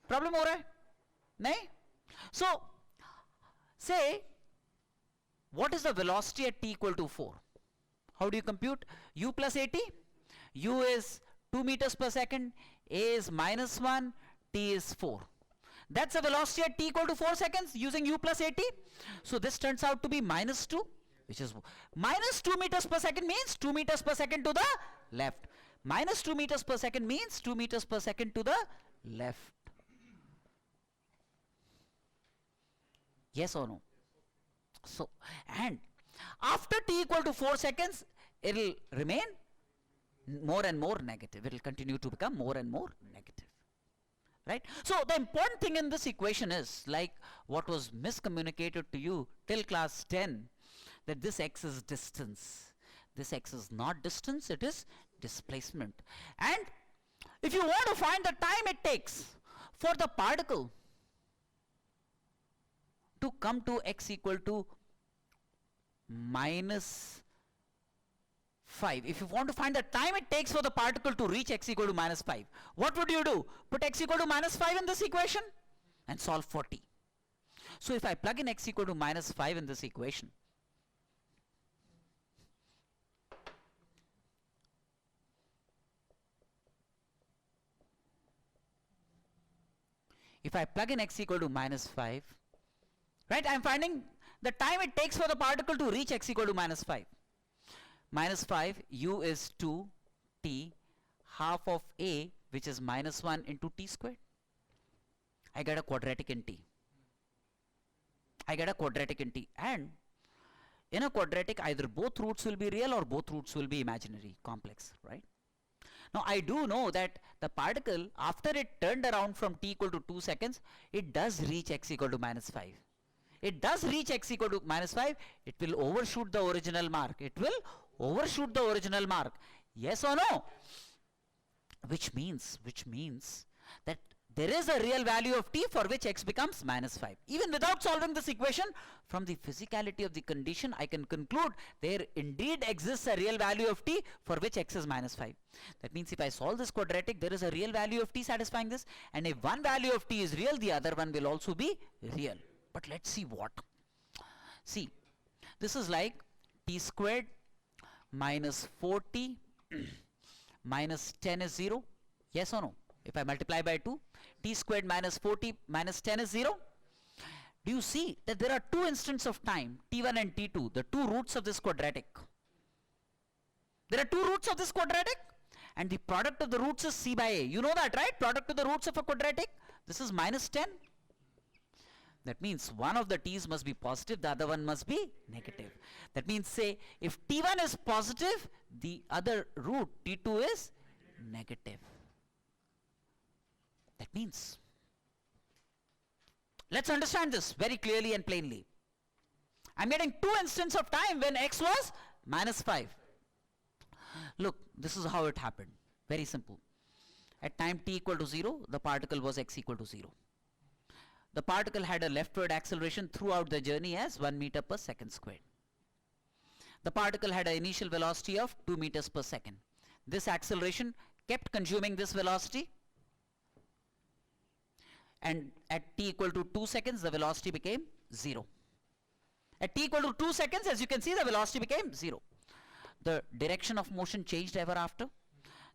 Problem ho raha hai? Nahin? So, say, what is the velocity at t equal to 4? How do you compute? U plus at. U is 2 meters per second, a is minus 1, t is 4. That's the velocity at t equal to 4 seconds using u plus at. So this turns out to be minus 2, which is minus 2 meters per second means 2 meters per second to the left. Minus 2 meters per second means 2 meters per second to the left. Yes or no? So, and after t equal to 4 seconds, it will remain more and more negative. It will continue to become more and more negative. Right? So, the important thing in this equation is, like what was miscommunicated to you till class 10, that this x is distance. This x is not distance, it is displacement. And if you want to find the time it takes for the particle to come to x equal to minus 5. If you want to find the time it takes for the particle to reach x equal to minus 5, what would you do? Put x equal to minus 5 in this equation and solve for t. So if I plug in x equal to minus 5 in this equation, if I plug in x equal to minus 5, right, I am finding the time it takes for the particle to reach x equal to minus 5. Minus 5, u is 2, t, half of a, which is minus 1 into t squared. I get a quadratic in t. I get a quadratic in t. And in a quadratic, either both roots will be real or both roots will be imaginary, complex, right? Now, I do know that the particle, after it turned around from t equal to 2 seconds, it does reach x equal to minus 5. It does reach x equal to minus 5. It will overshoot the original mark. It will overshoot the original mark. Yes or no? Which means that there is a real value of t for which x becomes minus 5. Even without solving this equation, from the physicality of the condition, I can conclude there indeed exists a real value of t for which x is minus 5. That means if I solve this quadratic, there is a real value of t satisfying this. And if one value of t is real, the other one will also be real. But let's see what. See, this is like t squared minus 4t minus 10 is 0. Yes or no? If I multiply by 2, t squared minus 4t minus 10 is 0. Do you see that there are two instants of time, t1 and t2, the two roots of this quadratic? There are two roots of this quadratic, and the product of the roots is c by a. You know that, right? Product of the roots of a quadratic. This is minus 10. That means one of the t's must be positive, the other one must be negative. That means, say, if t1 is positive, the other root t2 is negative. That means, let's understand this very clearly and plainly. I'm getting two instances of time when x was minus 5. Look, this is how it happened. Very simple. At time t equal to 0, the particle was x equal to 0. The particle had a leftward acceleration throughout the journey as 1 meter per second squared. The particle had an initial velocity of 2 meters per second. This acceleration kept consuming this velocity, and at t equal to 2 seconds, the velocity became 0. At t equal to 2 seconds, as you can see, the velocity became 0. The direction of motion changed ever after.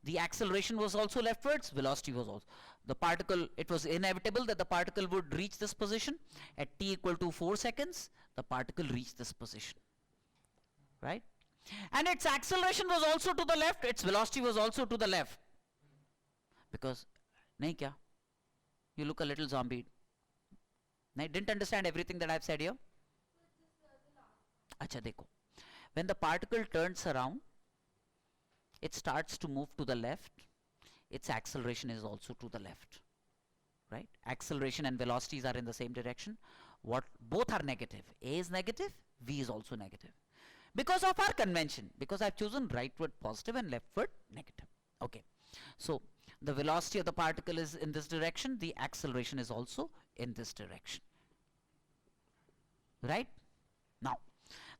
The acceleration was also leftwards, velocity was also. The particle, it was inevitable that the particle would reach this position. At t equal to 4 seconds, the particle reached this position, right? And its acceleration was also to the left, its velocity was also to the left. Because, nahi kya? You look a little zombie. I didn't understand everything that I've said here. Acha dekho. When the particle turns around, it starts to move to the left. Its acceleration is also to the left, right? Acceleration and velocities are in the same direction. Both are negative. A is negative, V is also negative. Because of our convention, because I've chosen rightward positive and leftward negative. Okay. So the velocity of the particle is in this direction, the acceleration is also in this direction. Right? Now,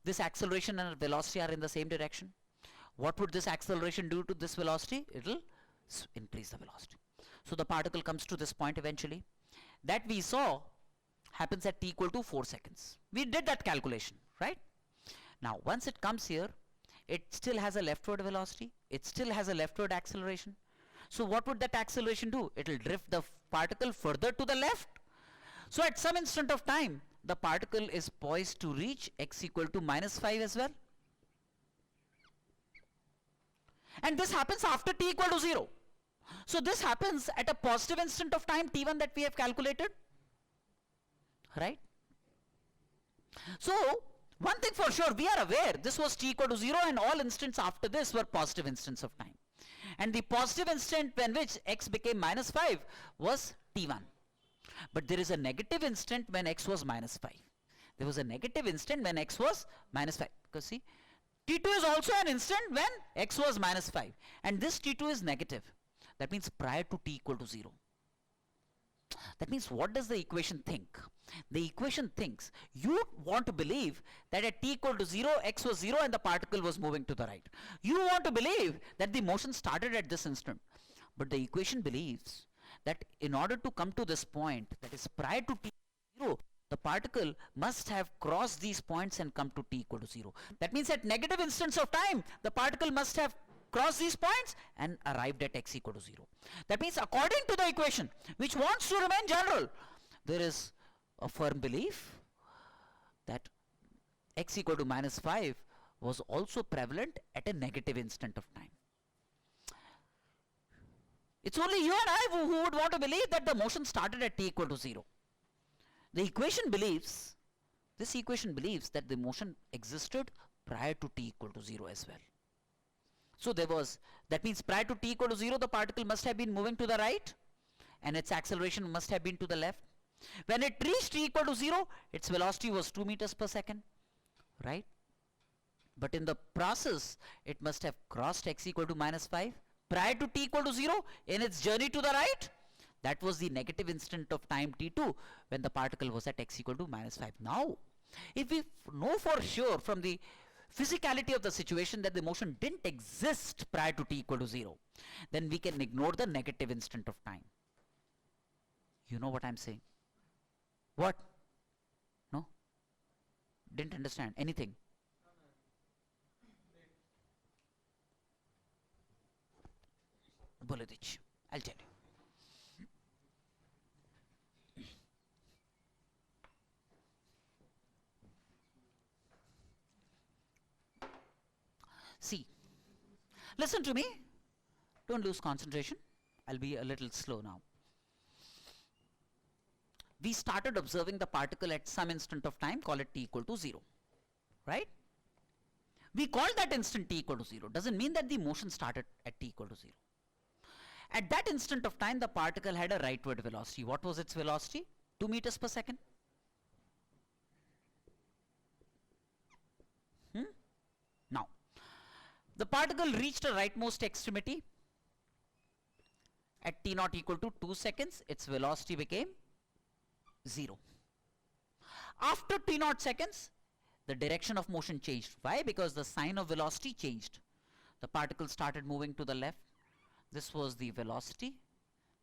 this acceleration and velocity are in the same direction. What would this acceleration do to this velocity? It will increase the velocity. So the particle comes to this point eventually. That we saw happens at t equal to 4 seconds. We did that calculation, right? Now, once it comes here, it still has a leftward velocity. It still has a leftward acceleration. So what would that acceleration do? It will drift the particle further to the left. So at some instant of time, the particle is poised to reach x equal to minus 5 as well. And this happens after t equal to 0. So this happens at a positive instant of time t1 that we have calculated. Right? So one thing for sure, we are aware this was t equal to 0 and all instants after this were positive instants of time. And the positive instant when which x became minus 5 was t1. But there is a negative instant when x was minus 5. There was a negative instant when x was minus 5. Because see, t2 is also an instant when x was minus 5. And this t2 is negative. That means prior to t equal to 0. That means what does the equation think? The equation thinks you want to believe that at t equal to 0, x was 0 and the particle was moving to the right. You want to believe that the motion started at this instant. But the equation believes that in order to come to this point, that is prior to t equal to 0, the particle must have crossed these points and come to t equal to 0. That means at negative instants of time, the particle must have crossed these points and arrived at x equal to 0. That means according to the equation, which wants to remain general, there is a firm belief that x equal to minus 5 was also prevalent at a negative instant of time. It's only you and I who would want to believe that the motion started at t equal to 0. The equation believes, this equation believes that the motion existed prior to t equal to 0 as well. So there was, that means prior to t equal to 0, the particle must have been moving to the right and its acceleration must have been to the left. When it reached t equal to 0, its velocity was 2 meters per second, right? But in the process, it must have crossed x equal to minus 5 prior to t equal to 0 in its journey to the right. That was the negative instant of time t2 when the particle was at x equal to minus 5. Now, if we know for sure from the physicality of the situation that the motion didn't exist prior to t equal to 0, then we can ignore the negative instant of time. You know what I'm saying? What? No? Didn't understand anything? Bole dicci, I'll tell you. See, listen to me. Don't lose concentration. I'll be a little slow now. We started observing the particle at some instant of time, call it t equal to 0, right? We call that instant t equal to 0. Doesn't mean that the motion started at t equal to 0. At that instant of time, the particle had a rightward velocity. What was its velocity? 2 meters per second. Now, the particle reached a rightmost extremity at t naught equal to 2 seconds. Its velocity became 0. After t naught seconds, the direction of motion changed. Why? Because the sign of velocity changed. The particle started moving to the left. This was the velocity.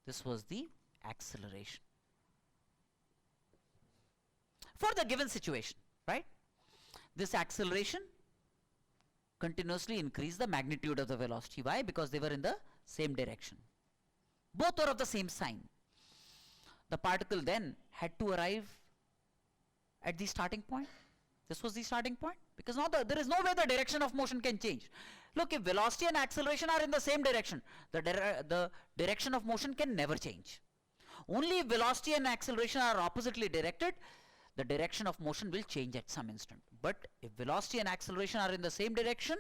This was the acceleration. For the given situation, right? This acceleration continuously increased the magnitude of the velocity. Why? Because they were in the same direction. Both are of the same sign. The particle then had to arrive at the starting point. This was the starting point, because now there is no way the direction of motion can change. Look, if velocity and acceleration are in the same direction, the direction of motion can never change. Only if velocity and acceleration are oppositely directed, the direction of motion will change at some instant. But if velocity and acceleration are in the same direction,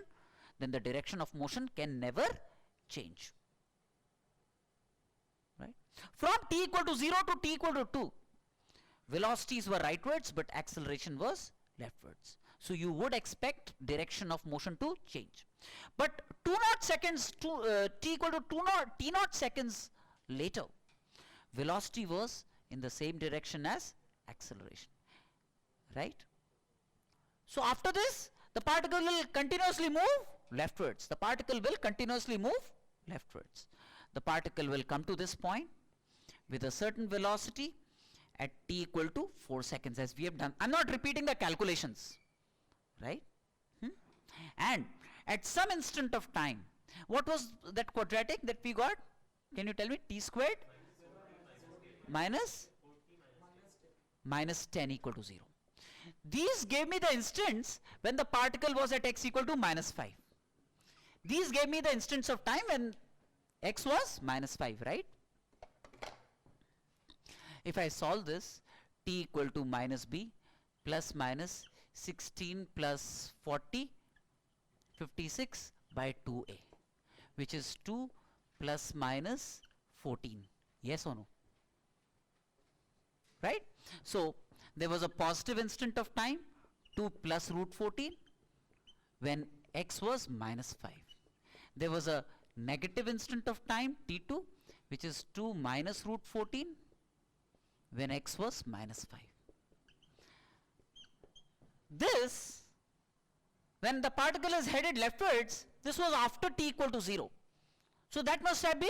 then the direction of motion can never change. Right? From t equal to 0 to t equal to 2, velocities were rightwards, but acceleration was leftwards. So you would expect direction of motion to change. But 2 naught seconds to t equal to t naught seconds later, velocity was in the same direction as acceleration. Right? So after this, the particle will continuously move leftwards. The particle will continuously move leftwards. The particle will come to this point with a certain velocity at t equal to 4 seconds, as we have done. I'm not repeating the calculations, right? And at some instant of time, what was that quadratic that we got? Can you tell me? T squared minus 10 equal to 0. These gave me the instants when the particle was at x equal to minus 5. These gave me the instants of time when x was minus 5, right? If I solve this, t equal to minus b plus minus 16 plus 40, 56 by 2a, which is 2 plus minus 14. Yes or no? Right? So there was a positive instant of time, 2 plus root 14, when x was minus 5. There was a negative instant of time, t2, which is 2 minus root 14, when x was minus 5. This, when the particle is headed leftwards, this was after t equal to 0. So that must have been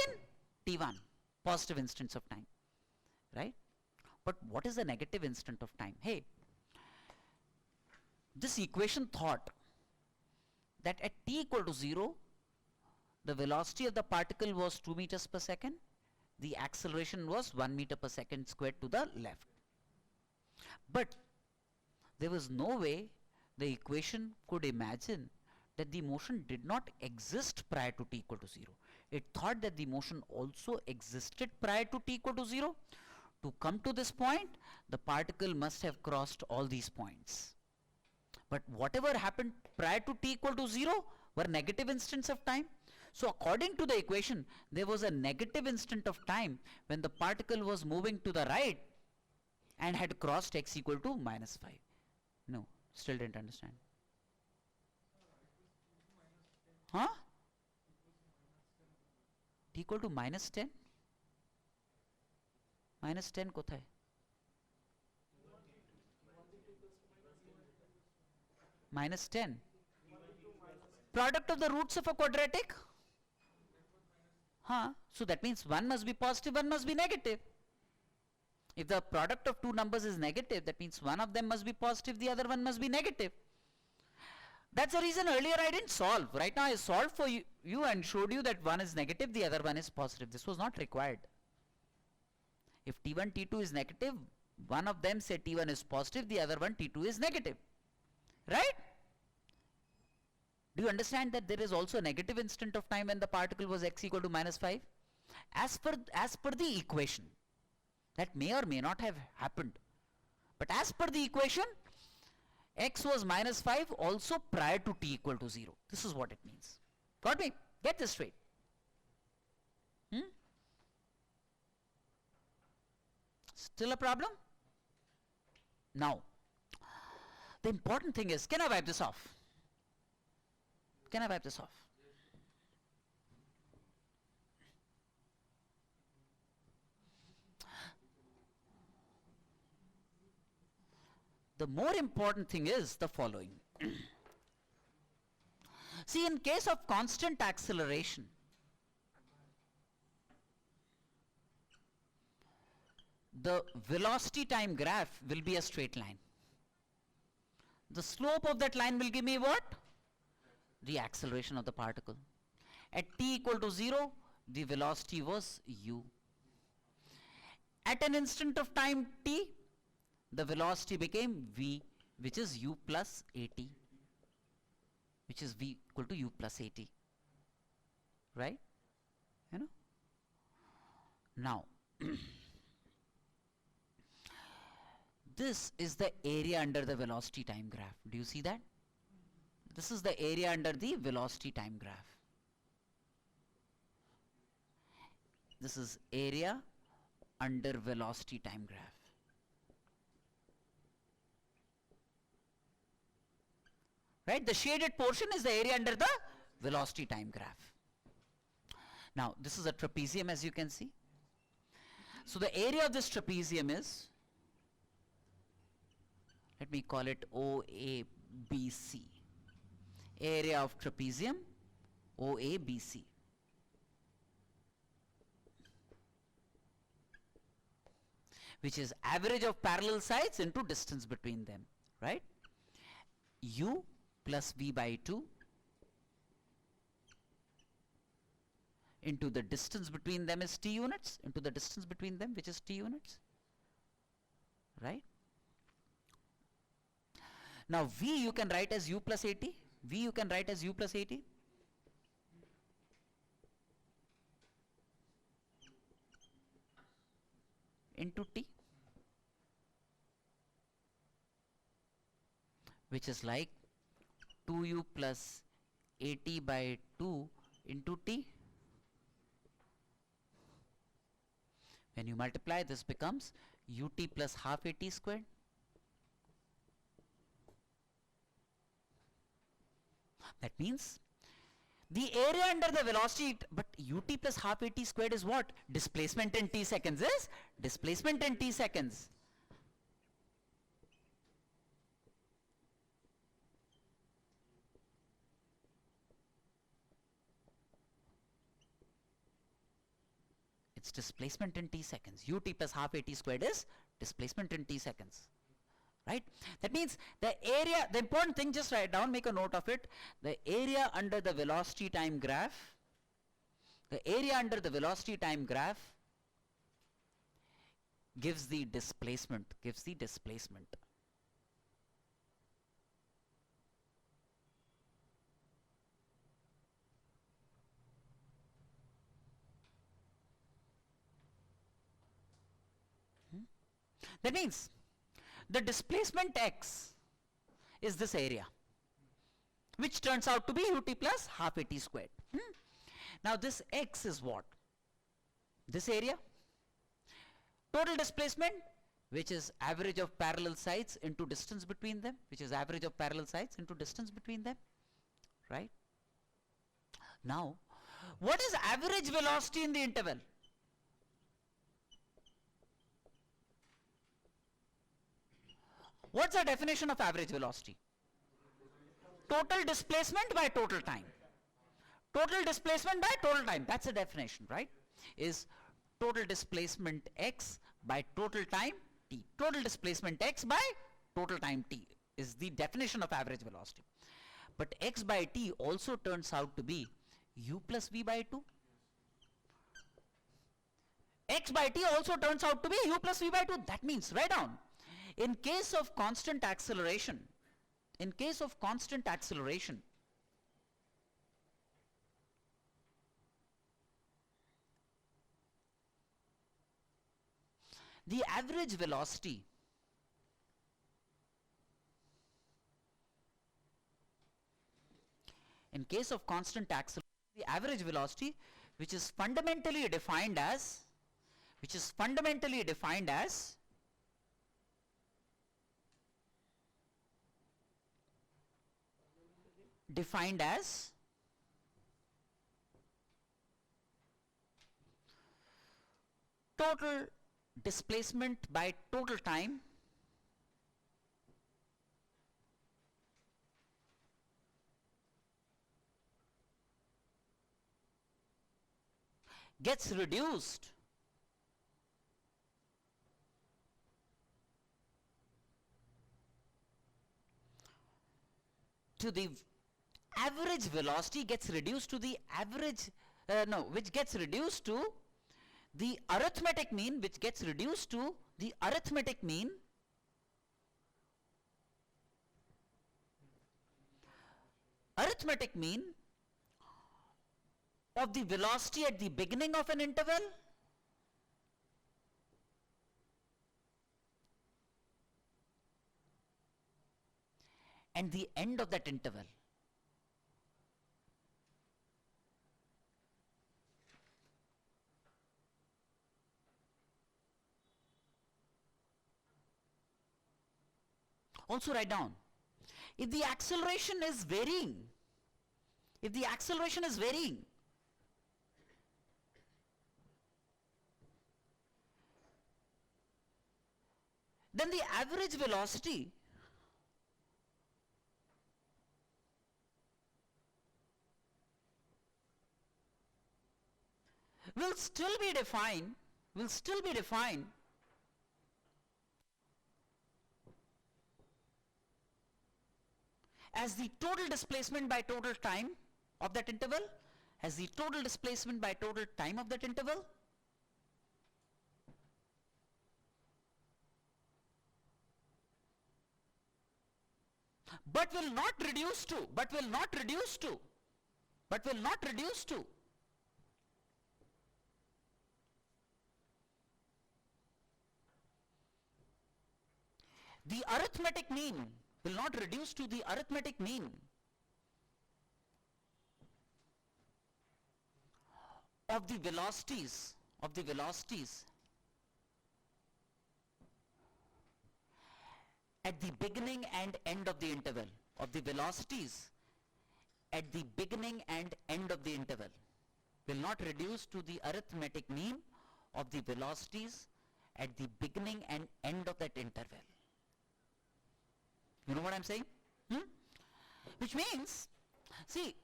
t1, positive instants of time, right? But what is the negative instant of time? Hey, this equation thought that at t equal to 0, the velocity of the particle was 2 meters per second, the acceleration was 1 meter per second squared to the left. But there was no way the equation could imagine that the motion did not exist prior to t equal to 0. It thought that the motion also existed prior to t equal to 0. To come to this point, the particle must have crossed all these points. But whatever happened prior to t equal to 0 were negative instants of time. So according to the equation, there was a negative instant of time when the particle was moving to the right and had crossed x equal to minus 5. No, still didn't understand. Huh? T equal to minus 10? Minus 10 kothay? Minus 10. Product of the roots of a quadratic? Huh? So that means one must be positive, one must be negative. If the product of two numbers is negative, that means one of them must be positive, the other one must be negative. That's the reason earlier I didn't solve. Right now I solved for you and showed you that one is negative, the other one is positive. This was not required. If T1, T2 is negative, one of them say T1 is positive, the other one T2 is negative. Right? Do you understand that there is also a negative instant of time when the particle was x equal to minus 5? As per the equation, that may or may not have happened. But as per the equation, x was minus 5 also prior to t equal to 0. This is what it means. Got me? Get this straight. Still a problem? Now, the important thing is, can I wipe this off? Can I wipe this off? The more important thing is the following. See, in case of constant acceleration, the velocity time graph will be a straight line. The slope of that line will give me what? The acceleration of the particle. At t equal to 0, the velocity was u. At an instant of time t, the velocity became v, which is u plus at, which is v equal to u plus at. Right? You know? Now, this is the area under the velocity time graph. Do you see that? This is the area under the velocity time graph. This is area under velocity time graph. Right? The shaded portion is the area under the velocity time graph. Now, this is a trapezium, as you can see. So, the area of this trapezium is, let me call it OABC. Area of trapezium, OABC. Which is average of parallel sides into distance between them, right? U plus V by 2 into the distance between them is t units, into the distance between them, which is t units, right? Now, V you can write as u plus at. V you can write as u plus at. Into t, which is like 2u plus at by 2 into t. When you multiply, this becomes ut plus half at squared. That means the area under the velocity, but ut plus half at squared is what? Displacement in t seconds is displacement in t seconds. It's displacement in t seconds. Ut plus half at squared is displacement in t seconds. Right? That means the area, the important thing, just write down, make a note of it. The area under the velocity time graph, the area under the velocity time graph gives the displacement, That means the displacement x is this area, which turns out to be ut plus half at squared. Now, this x is what? This area. Total displacement, which is average of parallel sides into distance between them, right? Now, what is average velocity in the interval? What's the definition of average velocity? Total displacement by total time. Total displacement by total time. That's the definition, right? Is total displacement x by total time t. Total displacement x by total time t is the definition of average velocity. But x by t also turns out to be u plus v by 2. X by t also turns out to be u plus v by 2. That means, write down, in case of constant acceleration, the average velocity in case of constant acceleration, the average velocity, which is fundamentally defined as total displacement by total time gets reduced to the average velocity gets reduced to the average which gets reduced to the arithmetic mean, which gets reduced to the arithmetic mean of the velocity at the beginning of an interval and the end of that interval. Also write down, if the acceleration is varying, then the average velocity will still be defined as the total displacement by total time of that interval, but will not reduce to the arithmetic mean, of the velocities at the beginning and end of the interval, will not reduce to the arithmetic mean of the velocities at the beginning and end of that interval. You know what I'm saying? Which means, see,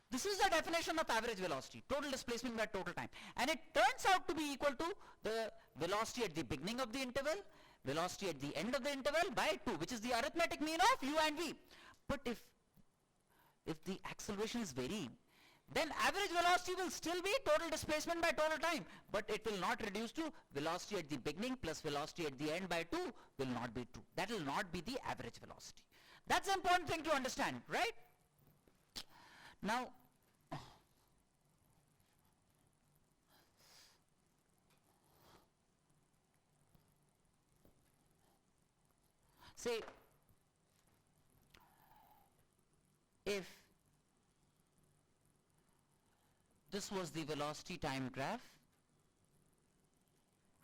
this is the definition of average velocity, total displacement by total time, and it turns out to be equal to the velocity at the beginning of the interval, velocity at the end of the interval by 2, which is the arithmetic mean of u and v. But if the acceleration is varying, then average velocity will still be total displacement by total time, but it will not reduce to velocity at the beginning plus velocity at the end by 2 will not be 2. That will not be the average velocity. That's an important thing to understand, right? Now, say if this was the velocity time graph,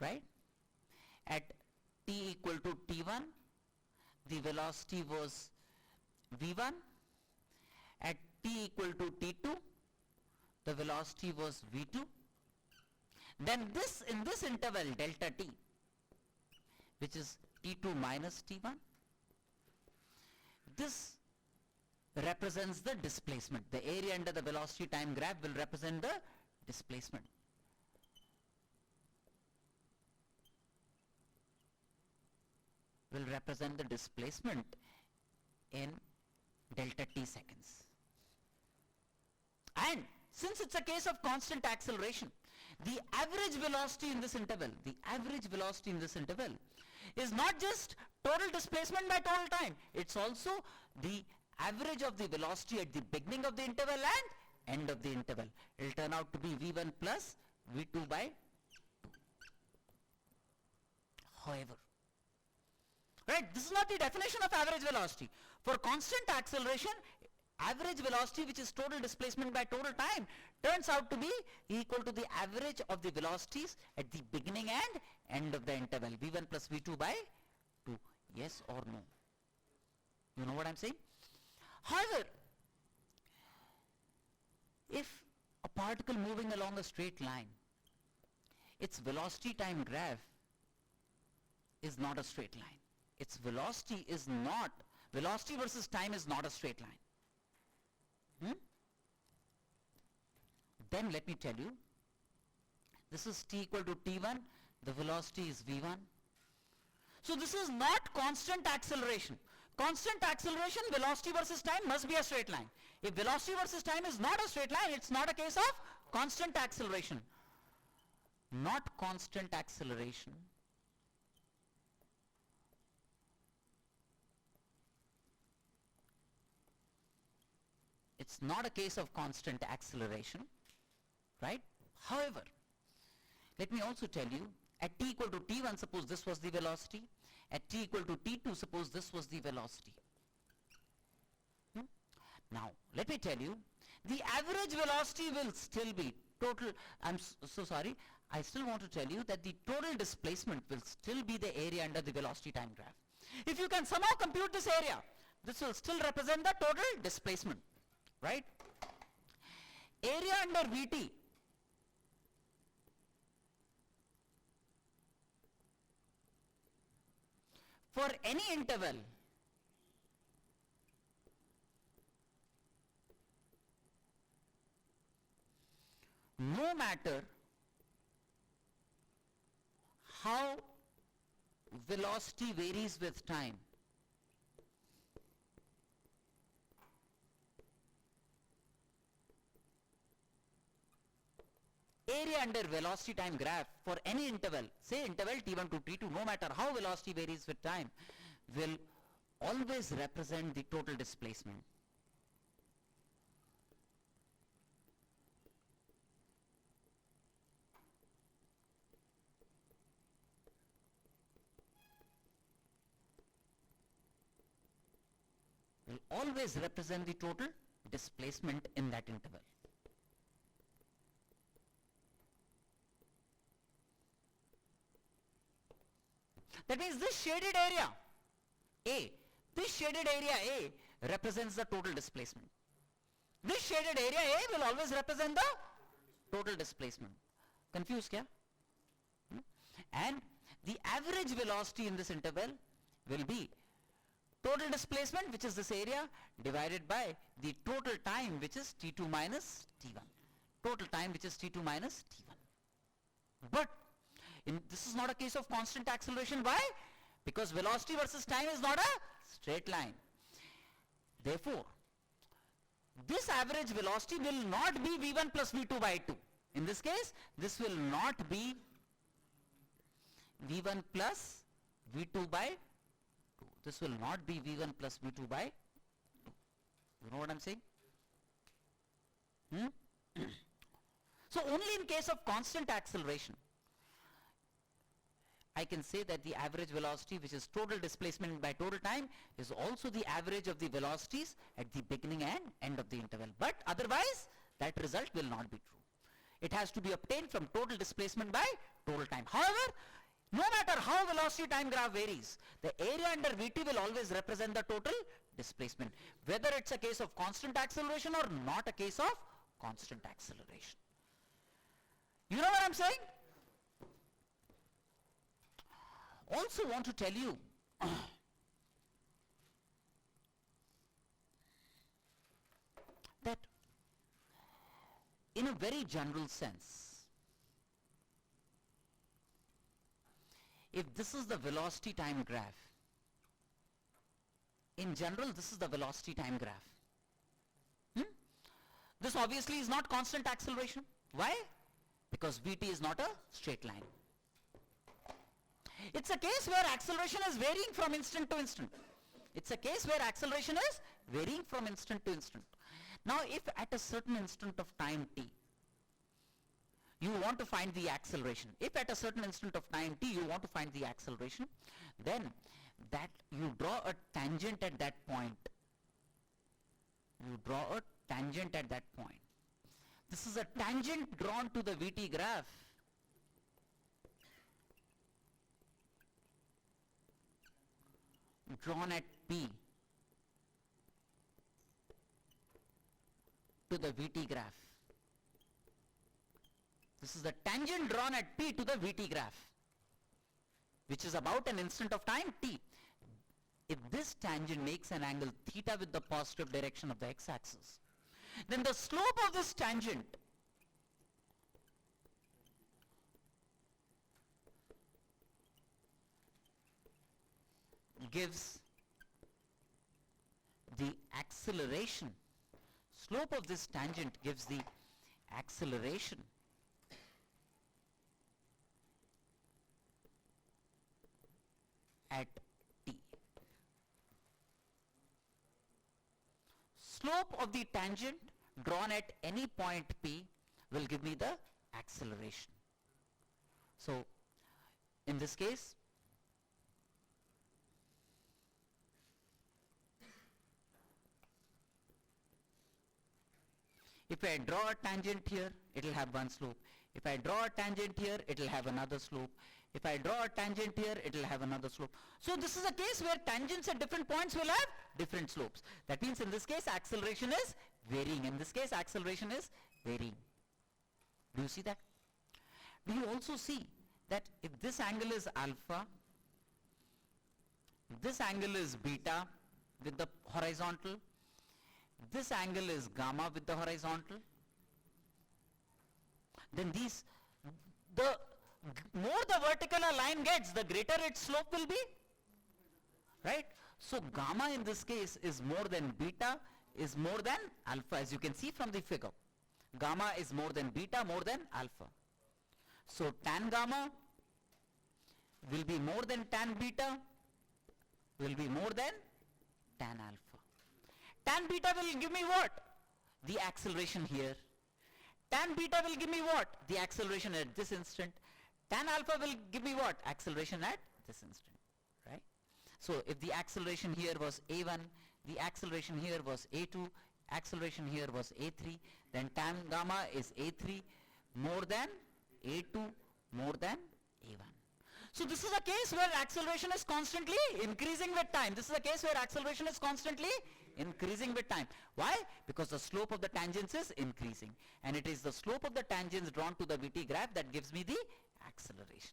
right? At t equal to t1, the velocity was v1. At t equal to t2, the velocity was v2. Then this, in this interval delta t, which is t2 minus t1, this represents the displacement. The area under the velocity time graph will represent the displacement. In delta t seconds. And since it's a case of constant acceleration, the average velocity in this interval, is not just total displacement by total time, it's also the average of the velocity at the beginning of the interval and end of the interval. It will turn out to be v1 plus v2 by 2. However, right, this is not the definition of average velocity. For constant acceleration, average velocity, which is total displacement by total time, turns out to be equal to the average of the velocities at the beginning and end of the interval, v1 plus v2 by 2. Yes or no? You know what I'm saying? However, if a particle moving along a straight line, its velocity time graph is not a straight line. Its velocity is not, velocity versus time is not a straight line. Then let me tell you, this is t equal to t1, the velocity is v1. So this is not constant acceleration. Constant acceleration, velocity versus time must be a straight line. If velocity versus time is not a straight line, it's not a case of constant acceleration. Not constant acceleration. It's not a case of constant acceleration, right? However, let me also tell you, at t equal to t1, suppose this was the velocity. At t equal to t2, suppose this was the velocity. Now, let me tell you, the average velocity will still be total, I'm so sorry, I still want to tell you that the total displacement will still be the area under the velocity time graph. If you can somehow compute this area, this will still represent the total displacement, right? Area under Vt for any interval no matter how velocity varies with time, area under velocity time graph for any interval, say interval t1 to t2, no matter how velocity varies with time, will always represent the total displacement. Will always represent the total displacement in that interval. That means this shaded area A, this shaded area A represents the total displacement. This shaded area A will always represent the total displacement. Confused kya? And the average velocity in this interval will be total displacement, which is this area, divided by the total time, which is t2 minus t1. Total time, which is t2 minus t1. But this is not a case of constant acceleration. Why? Because velocity versus time is not a straight line. Therefore, this average velocity will not be v1 plus v2 by 2. In this case, this will not be v1 plus v2 by 2. This will not be v1 plus v2 by 2. You know what I'm saying? So only in case of constant acceleration, I can say that the average velocity, which is total displacement by total time, is also the average of the velocities at the beginning and end of the interval. But otherwise, that result will not be true. It has to be obtained from total displacement by total time. However, no matter how velocity time graph varies, the area under Vt will always represent the total displacement, whether it's a case of constant acceleration or not a case of constant acceleration. You know what I'm saying? Also want to tell you that in a very general sense, if this is the velocity time graph, in general this is the velocity time graph. This obviously is not constant acceleration. Why? Because Vt is not a straight line. It's a case where acceleration is varying from instant to instant. It's a case where acceleration is varying from instant to instant. Now if at a certain instant of time t, you want to find the acceleration. If at a certain instant of time t you want to find the acceleration, then that you draw a tangent at that point. You draw a tangent at that point. This is a tangent drawn to the VT graph. Drawn at P to the VT graph. This is the tangent drawn at P to the VT graph, which is about an instant of time t. If this tangent makes an angle theta with the positive direction of the x-axis, then the slope of this tangent gives the acceleration. Slope of this tangent gives the acceleration at t. Slope of the tangent drawn at any point P will give me the acceleration. So in this case, if I draw a tangent here, it will have one slope. If I draw a tangent here, it will have another slope. If I draw a tangent here, it will have another slope. So this is a case where tangents at different points will have different slopes. That means in this case acceleration is varying. In this case acceleration is varying. Do you see that? Do you also see that if this angle is alpha, this angle is beta with the horizontal, this angle is gamma with the horizontal, then these, the more the vertical a line gets, the greater its slope will be, right? So gamma in this case is more than beta, is more than alpha, as you can see from the figure. Gamma is more than beta, more than alpha. So tan gamma will be more than tan beta, will be more than tan alpha. Tan beta will give me what? The acceleration here. Tan beta will give me what? The acceleration at this instant. Tan alpha will give me what? Acceleration at this instant, right? So if the acceleration here was a1, the acceleration here was a2, acceleration here was a3, then tan gamma is a3 more than a2 more than a1. So this is a case where acceleration is constantly increasing with time. This is a case where acceleration is constantly increasing with time. Why? Because the slope of the tangents is increasing, and it is the slope of the tangents drawn to the VT graph that gives me the acceleration.